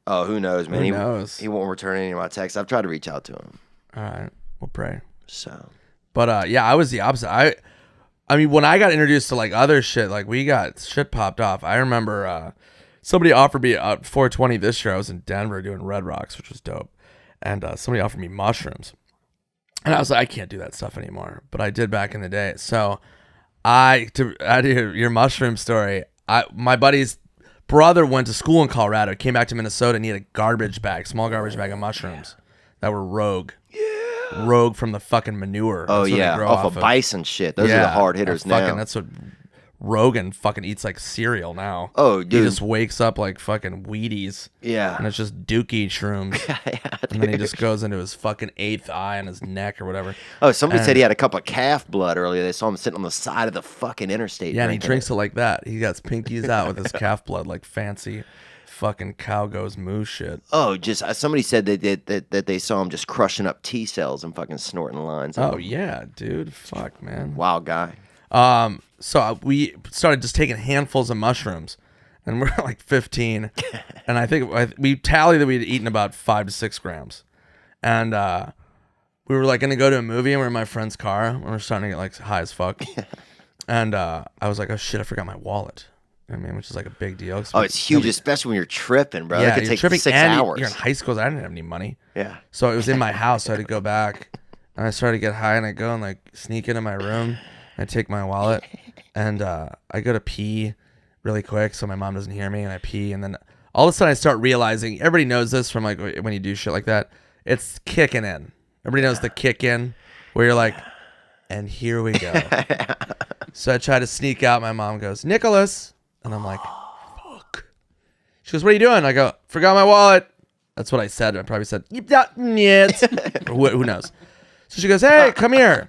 Oh, who knows, man? Who knows? He won't return any of my texts. I've tried to reach out to him. All right. We'll pray. So. But, yeah, I was the opposite. I mean, when I got introduced to, like, other shit, like, we got shit popped off. I remember somebody offered me 420 this year. I was in Denver doing Red Rocks, which was dope. And somebody offered me mushrooms. And I was like, I can't do that stuff anymore. But I did back in the day. So to add to your mushroom story, my buddy's brother went to school in Colorado, came back to Minnesota, and he had a small garbage bag of mushrooms that were Rogue. Yeah. Rogue from the fucking manure. Oh, That's what they yeah. grow Off of bison shit. Those are the hard hitters now. That's what Rogan fucking eats like cereal now. Oh, dude. He just wakes up like fucking Wheaties. Yeah. And it's just dookie shrooms. And then he just goes into his fucking eighth eye on his neck or whatever. Oh, somebody said he had a cup of calf blood earlier. They saw him sitting on the side of the fucking interstate. Yeah, and he drinks it like that. He got his pinkies out with his calf blood like fancy fucking cow goes moo shit. Oh, just somebody said that they saw him just crushing up T cells and fucking snorting lines. Oh, yeah, dude. Fuck, man. Wild guy. So we started just taking handfuls of mushrooms, and we're like 15, and I think we tallied that we'd eaten about 5 to 6 grams, and we were like gonna go to a movie, and we're in my friend's car, and we're starting to get like high as fuck, and I was like, oh shit, I forgot my wallet. I mean, which is like a big deal. Oh, it's huge, especially when you're tripping, bro. Yeah, it could you're take tripping 6 and hours. You're in high school. So I didn't have any money. Yeah. So it was in my house. So I had to go back, and I started to get high, and I go and like sneak into my room. I take my wallet, and I go to pee really quick so my mom doesn't hear me, and I pee, and then all of a sudden I start realizing, everybody knows this from like when you do shit like that, it's kicking in. Everybody knows the kick in, where you're like, and here we go. So I try to sneak out. My mom goes, "Nicholas," and I'm like, fuck. She goes, "What are you doing?" I go, "Forgot my wallet." That's what I said. I probably said, "Yep, who knows?" So she goes, "Hey, come here."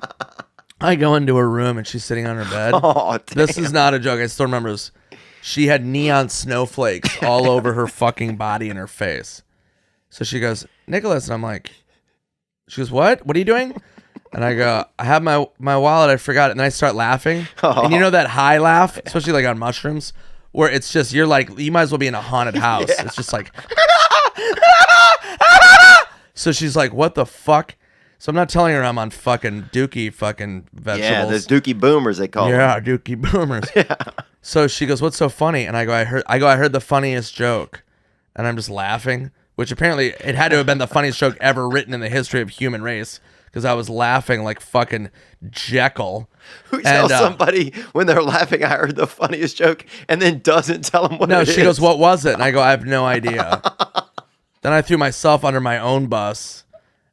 I go into her room and she's sitting on her bed. Oh, this is not a joke. I still remember this. She had neon snowflakes all over her fucking body and her face. So she goes, "Nicholas," and I'm like, she goes, "What? What are you doing?" And I go, "I have my wallet. I forgot it." And then I start laughing. And you know that high laugh, especially like on mushrooms, where it's just, you're like, you might as well be in a haunted house. Yeah. It's just like, so she's like, "What the fuck?" So I'm not telling her I'm on fucking dookie fucking vegetables. Yeah, those dookie boomers they call them. Yeah, dookie boomers. Yeah. So she goes, "What's so funny?" And I go, I heard the funniest joke. And I'm just laughing, which apparently it had to have been the funniest joke ever written in the history of human race, because I was laughing like fucking Jekyll. Who tells somebody when they're laughing, "I heard the funniest joke," and then doesn't tell them what it is? No, she goes, "What was it?" And I go, "I have no idea." Then I threw myself under my own bus.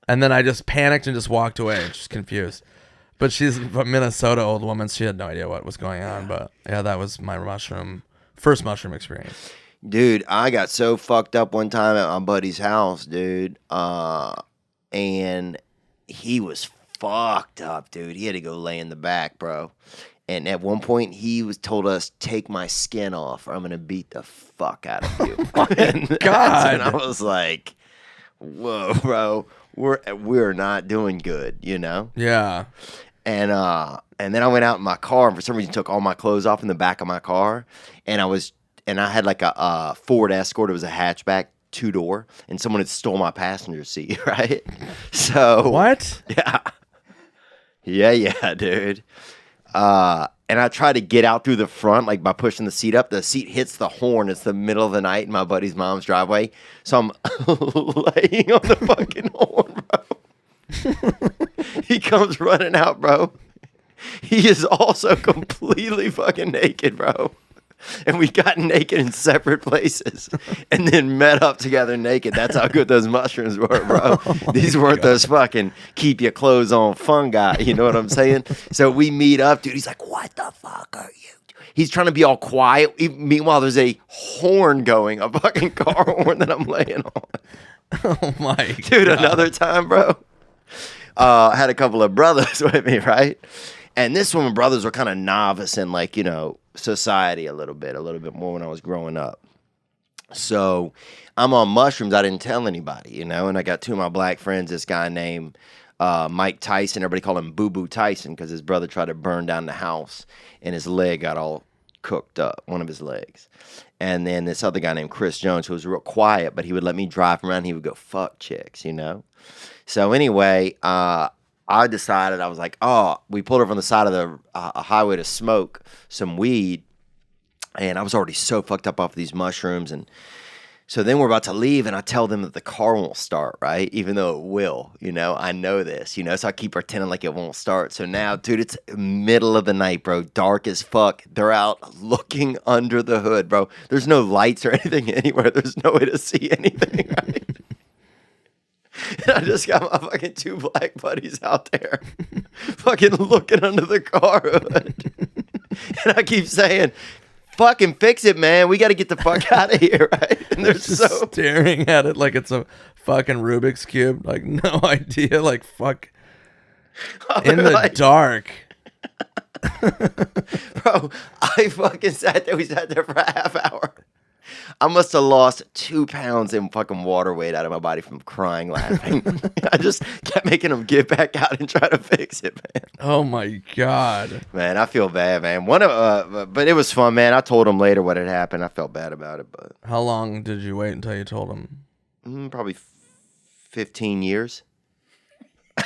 And then I just panicked and just walked away, just confused. But she's a Minnesota old woman. So she had no idea what was going on. But yeah, that was my first mushroom experience. Dude, I got so fucked up one time at my buddy's house, dude. And he was fucked up, dude. He had to go lay in the back, bro. And at one point, he told us, "Take my skin off, or I'm gonna beat the fuck out of you." God. And I was like, "Whoa, bro. We're not doing good, you know?" Yeah. And then I went out in my car, and for some reason took all my clothes off in the back of my car, and I had like a Ford Escort. It was a hatchback, 2-door, and someone had stole my passenger seat, right? So what? Yeah. Yeah, dude. And I try to get out through the front, like by pushing the seat up. The seat hits the horn. It's the middle of the night in my buddy's mom's driveway. So I'm laying on the fucking horn, bro. He comes running out, bro. He is also completely fucking naked, bro. And we got naked in separate places and then met up together naked. That's how good those mushrooms were, bro. These weren't those fucking keep your clothes on fungi. You know what I'm saying? So we meet up, dude. He's like, what the fuck are you? He's trying to be all quiet. Meanwhile, there's a horn going, a fucking car horn that I'm laying on. Oh, my Dude, God. another time, bro. I had a couple of brothers with me, right? And this one, my brothers were kind of novice in, like, you know, society a little bit more when I was growing up. So I'm on mushrooms. I didn't tell anybody, you know, and I got two of my black friends, this guy named Mike Tyson. Everybody called him Boo Boo Tyson because his brother tried to burn down the house and his leg got all cooked up, one of his legs. And then this other guy named Chris Jones, who was real quiet, but he would let me drive him around. He would go, fuck chicks, you know? So anyway, I decided, I was like, oh, we pulled over on the side of the highway to smoke some weed. And I was already so fucked up off these mushrooms. And so then we're about to leave, and I tell them that the car won't start, right? Even though it will, you know, I know this, you know, so I keep pretending like it won't start. So now, dude, it's middle of the night, bro, dark as fuck. They're out looking under the hood, bro. There's no lights or anything anywhere. There's no way to see anything, right? And I just got my fucking two black buddies out there fucking looking under the car hood. And I keep saying, fucking fix it, man. We got to get the fuck out of here, right? And they're Just so staring at it like it's a fucking Rubik's Cube. Like, no idea. Like, fuck. In the like, dark. bro, I fucking sat there. We sat there for a half hour. I must have lost 2 pounds in fucking water weight out of my body from crying, laughing. I just kept making them get back out and try to fix it, man. Oh my God. Man, I feel bad, man. But it was fun, man. I told him later what had happened. I felt bad about it, but How long did you wait until you told him? Probably 15 years.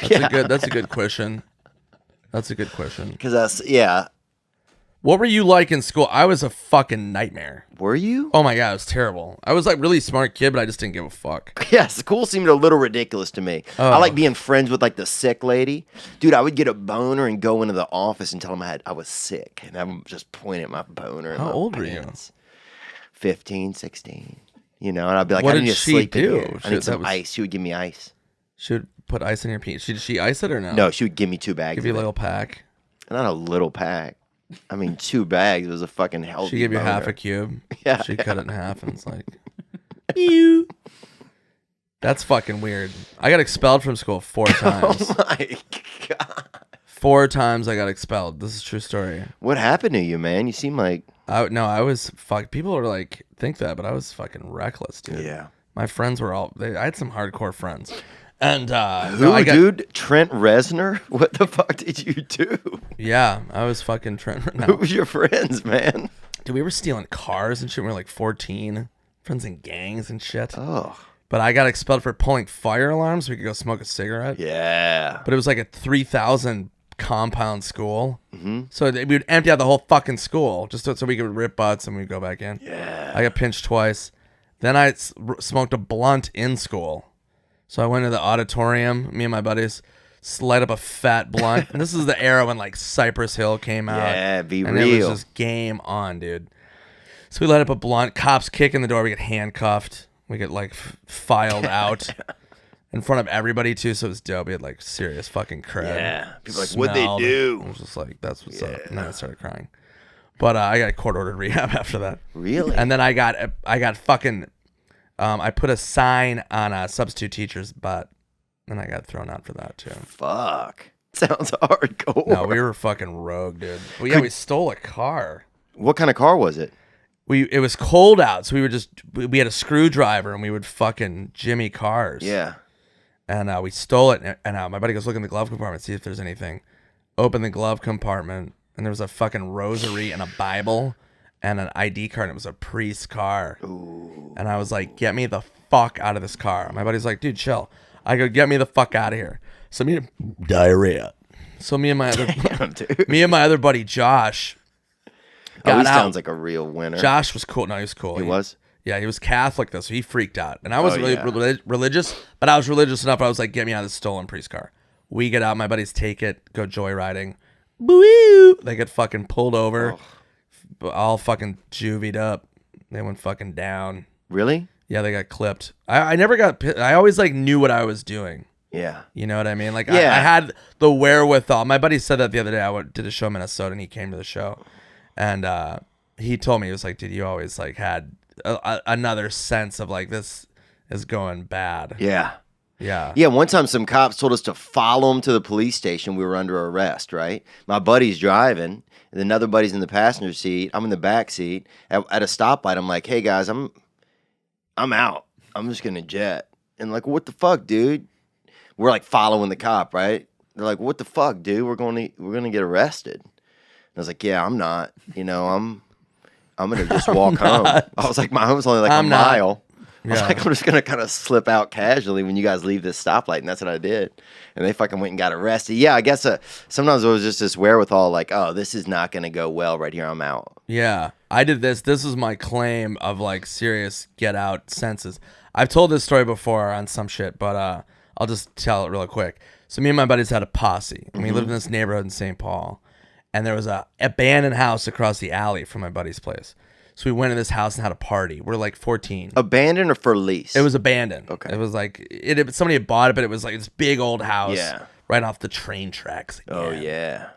That's a good question. That's a good question. Because yeah. What were you like in school? I was a fucking nightmare. Were you? Oh my God, it was terrible. I was like really smart kid, but I just didn't give a fuck. Yeah, school seemed a little ridiculous to me. Oh. I like being friends with like the sick lady. Dude, I would get a boner and go into the office and tell them I was sick. And I'm just pointing at my boner. How old were you? 15, 16. You know, and I'd be like, What I did need to she sleep in do? here. I need some ice. She would give me ice. She would put ice in your penis. Did she ice it or no? No, she would give me 2 bags. Give you a of it. little pack. Not a little pack. I mean, 2 bags was a fucking healthy. She gave you boner. half a cube. Yeah. She cut it in half and it's like, you. That's fucking weird. I got expelled from school 4 times. Oh my God. 4 times I got expelled. This is a true story. What happened to you, man? You seem like. I was fuck. People are like think that, but I was fucking reckless, dude. Yeah. My friends were all. I had some hardcore friends, and dude? Trent Reznor? What the fuck did you do? Yeah, I was fucking Trent. No. Who was your friends, man? Dude, we were stealing cars and shit. We were like 14, friends in gangs and shit. Oh. But I got expelled for pulling fire alarms so we could go smoke a cigarette. Yeah. But it was like a 3,000 compound school. Mm-hmm. So we would empty out the whole fucking school just so we could rip butts and we'd go back in. Yeah. I got pinched twice. Then I smoked a blunt in school. So I went to the auditorium. Me and my buddies light up a fat blunt. And this is the era when like Cypress Hill came out. Yeah, be and real. it was just game on, dude. So we light up a blunt. Cops kick in the door. We get handcuffed. We get like filed out in front of everybody too. So it was dope. We had like serious fucking cred. Yeah. People like, what'd they Smelled. do? I was just like, that's what's up. And then I started crying. But I got court ordered rehab after that. Really? And then I got fucking. I put a sign on a substitute teacher's butt, and I got thrown out for that too. Fuck. Sounds hardcore. No, we were fucking rogue, dude. Well, yeah, we stole a car. What kind of car was it? It was cold out, so we had a screwdriver and we would fucking jimmy cars. Yeah. And we stole it, and my buddy goes look in the glove compartment, see if there's anything. Open the glove compartment, and there was a fucking rosary and a Bible and an ID card. And it was a priest's car. Ooh. And I was like, get me the fuck out of this car. My buddy's like, dude, chill. I go, get me the fuck out of here. So me, diarrhea. So me and my other Damn, dude. me and my other buddy Josh Oh, he got out. sounds like a real winner. Josh was cool. No, he was cool. He was? Yeah, he was Catholic though, so he freaked out. And I wasn't Oh, really yeah. religious, but I was religious enough. I was like, get me out of this stolen priest car. We get out. My buddies take it, go joyriding. Boo! They get fucking pulled over, all fucking juvied up. They went fucking down. Really? Yeah, they got clipped. I never got. I always like knew what I was doing. Yeah. You know what I mean? Like Yeah. I had the wherewithal. My buddy said that the other day. Did a show in Minnesota, and he came to the show, and he told me, he was like, "Dude, you always like had another sense of like this is going bad." Yeah. Yeah. Yeah, one time some cops told us to follow him to the police station. We were under arrest, right? My buddy's driving, and another buddy's in the passenger seat. I'm in the back seat. At a stoplight, I'm like, "Hey guys, I'm out. I'm just gonna jet." And like, "What the fuck, dude?" We're like following the cop, right? They're like, "What the fuck, dude? We're gonna get arrested." And I was like, "Yeah, I'm not. You know, I'm gonna just walk home." I was like, "My home's only like a mile." I was like, I'm just gonna kind of slip out casually when you guys leave this stoplight, and that's what I did. And they fucking went and got arrested. Yeah, I guess sometimes it was just this wherewithal, like, oh, this is not gonna go well right here. I'm out. Yeah, I did this. This is my claim of like serious get out senses. I've told this story before on some shit, but I'll just tell it real quick. So me and my buddies had a posse, and we lived in this neighborhood in St. Paul, and there was a abandoned house across the alley from my buddy's place. So we went to this house and had a party. We're like 14. Abandoned or for lease? It was abandoned. Okay. It was like somebody had bought it, but it was like this big old house. Yeah. Right off the train tracks. Oh yeah.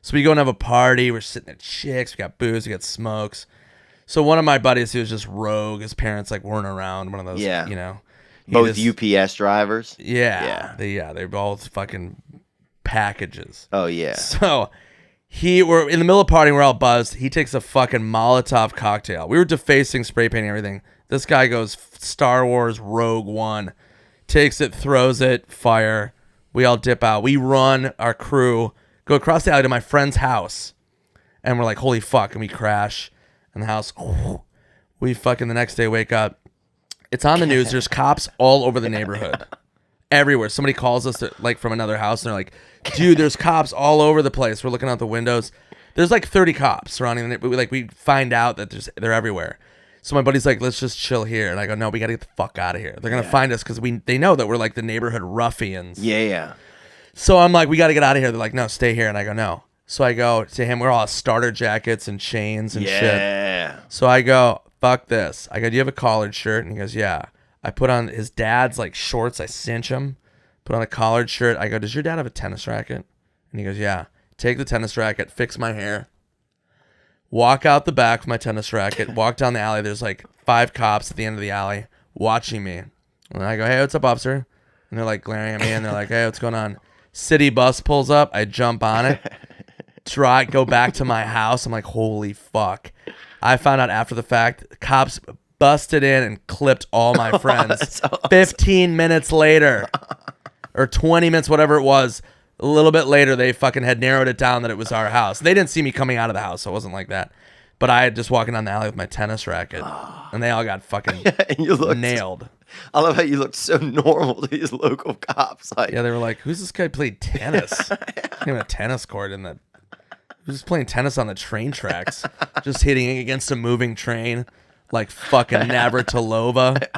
So we go and have a party. We're sitting at chicks. We got booze. We got smokes. So one of my buddies, he was just rogue. His parents like weren't around. One of those. Yeah. You know. Both UPS drivers. Yeah. They're both fucking packages. Oh yeah. So we're in the middle of partying, we're all buzzed. He takes a fucking Molotov cocktail. We were defacing, spray painting, everything. This guy goes Star Wars Rogue One, takes it, throws it, fire. We all dip out. We run, our crew, go across the alley to my friend's house. And we're like, holy fuck. And we crash in the house. We fucking the next day wake up. It's on the news. There's cops all over the neighborhood. Everywhere. Somebody calls us like from another house, and they're like, dude, there's cops all over the place. We're looking out the windows. There's like 30 cops surrounding the neighborhood. We find out that they're everywhere. So my buddy's like, let's just chill here. And I go, no, we got to get the fuck out of here. They're going to find us because they know that we're like the neighborhood ruffians. Yeah. So I'm like, we got to get out of here. They're like, no, stay here. And I go, no. So I go to him. We're all starter jackets and chains and shit. Yeah. So I go, fuck this. I go, do you have a collared shirt? And he goes, yeah. I put on his dad's like shorts. I cinch him. Put on a collared shirt. I go, does your dad have a tennis racket? And he goes, yeah. Take the tennis racket, fix my hair, walk out the back with my tennis racket, walk down the alley. There's like 5 cops at the end of the alley watching me. And I go, hey, what's up, officer? And they're like glaring at me, and they're like, hey, what's going on? City bus pulls up. I jump on it, go back to my house. I'm like, holy fuck. I found out after the fact, cops busted in and clipped all my friends. Awesome. 15 minutes later, or 20 minutes, whatever it was. A little bit later, they fucking had narrowed it down that it was our house. They didn't see me coming out of the house, so it wasn't like that. But I had just walking down the alley with my tennis racket, and they all got fucking nailed. I love how you looked so normal to these local cops. Like, yeah, they were like, "Who's this guy playing tennis? Even a tennis court in the? Who's playing tennis on the train tracks? Just hitting against a moving train, like fucking Navratilova,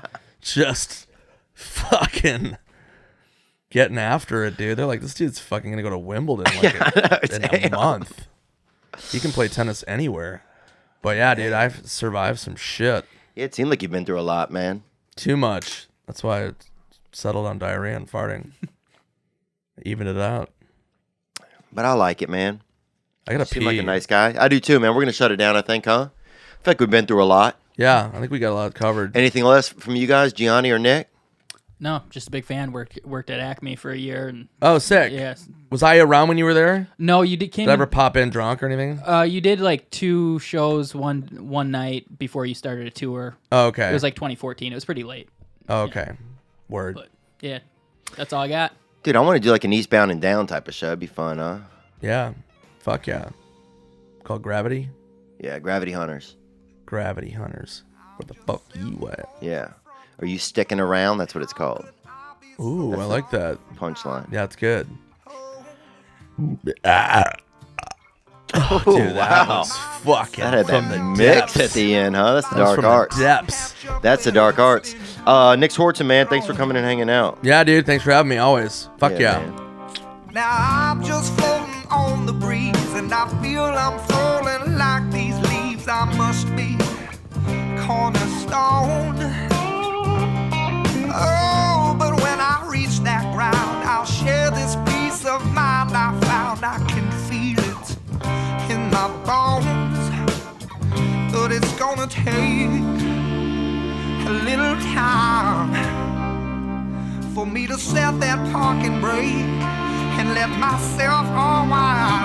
just fucking." Getting after it, dude. They're like, this dude's fucking gonna go to Wimbledon in a month. He can play tennis anywhere. But yeah, dude, I've survived some shit. Yeah, it seemed like you've been through a lot, man. Too much. That's why I settled on diarrhea and farting. Evened it out. But I like it, man. I gotta pee. Seem like a nice guy. I do too, man. We're gonna shut it down, I think, huh? I feel like we've been through a lot. Yeah, I think we got a lot covered. Anything else from you guys, Gianni or Nick? No, just a big fan. Worked at Acme for a year, and oh, sick. Yes. Was I around when you were there? No, you Did I ever pop in drunk or anything? You did like 2 shows one night before you started a tour. Oh, okay. It was like 2014. It was pretty late. Oh, okay. Word. But yeah, that's all I got. Dude, I want to do like an Eastbound and Down type of show. It'd be fun, huh? Yeah. Fuck yeah. Called Gravity? Yeah, Gravity Hunters. Gravity Hunters. Where the fuck you at? Yeah. Are you sticking around? That's what it's called. Ooh, That's I like that. punchline. Yeah, it's good. Oh, Dude, that wow. was fucking That had from that the mix depths. at the end, huh? That's the That was dark from arts. the depths. That's the dark arts. Nick Swardson, man, thanks for coming and hanging out. Yeah, dude. Thanks for having me. Always. Fuck yeah. man. Now I'm just floating on the breeze, and I feel I'm falling like these leaves. I must be cornerstone. Oh, but when I reach that ground, I'll share this peace of mind I found. I can feel it in my bones, but it's gonna take a little time for me to set that parking brake and let myself unwind.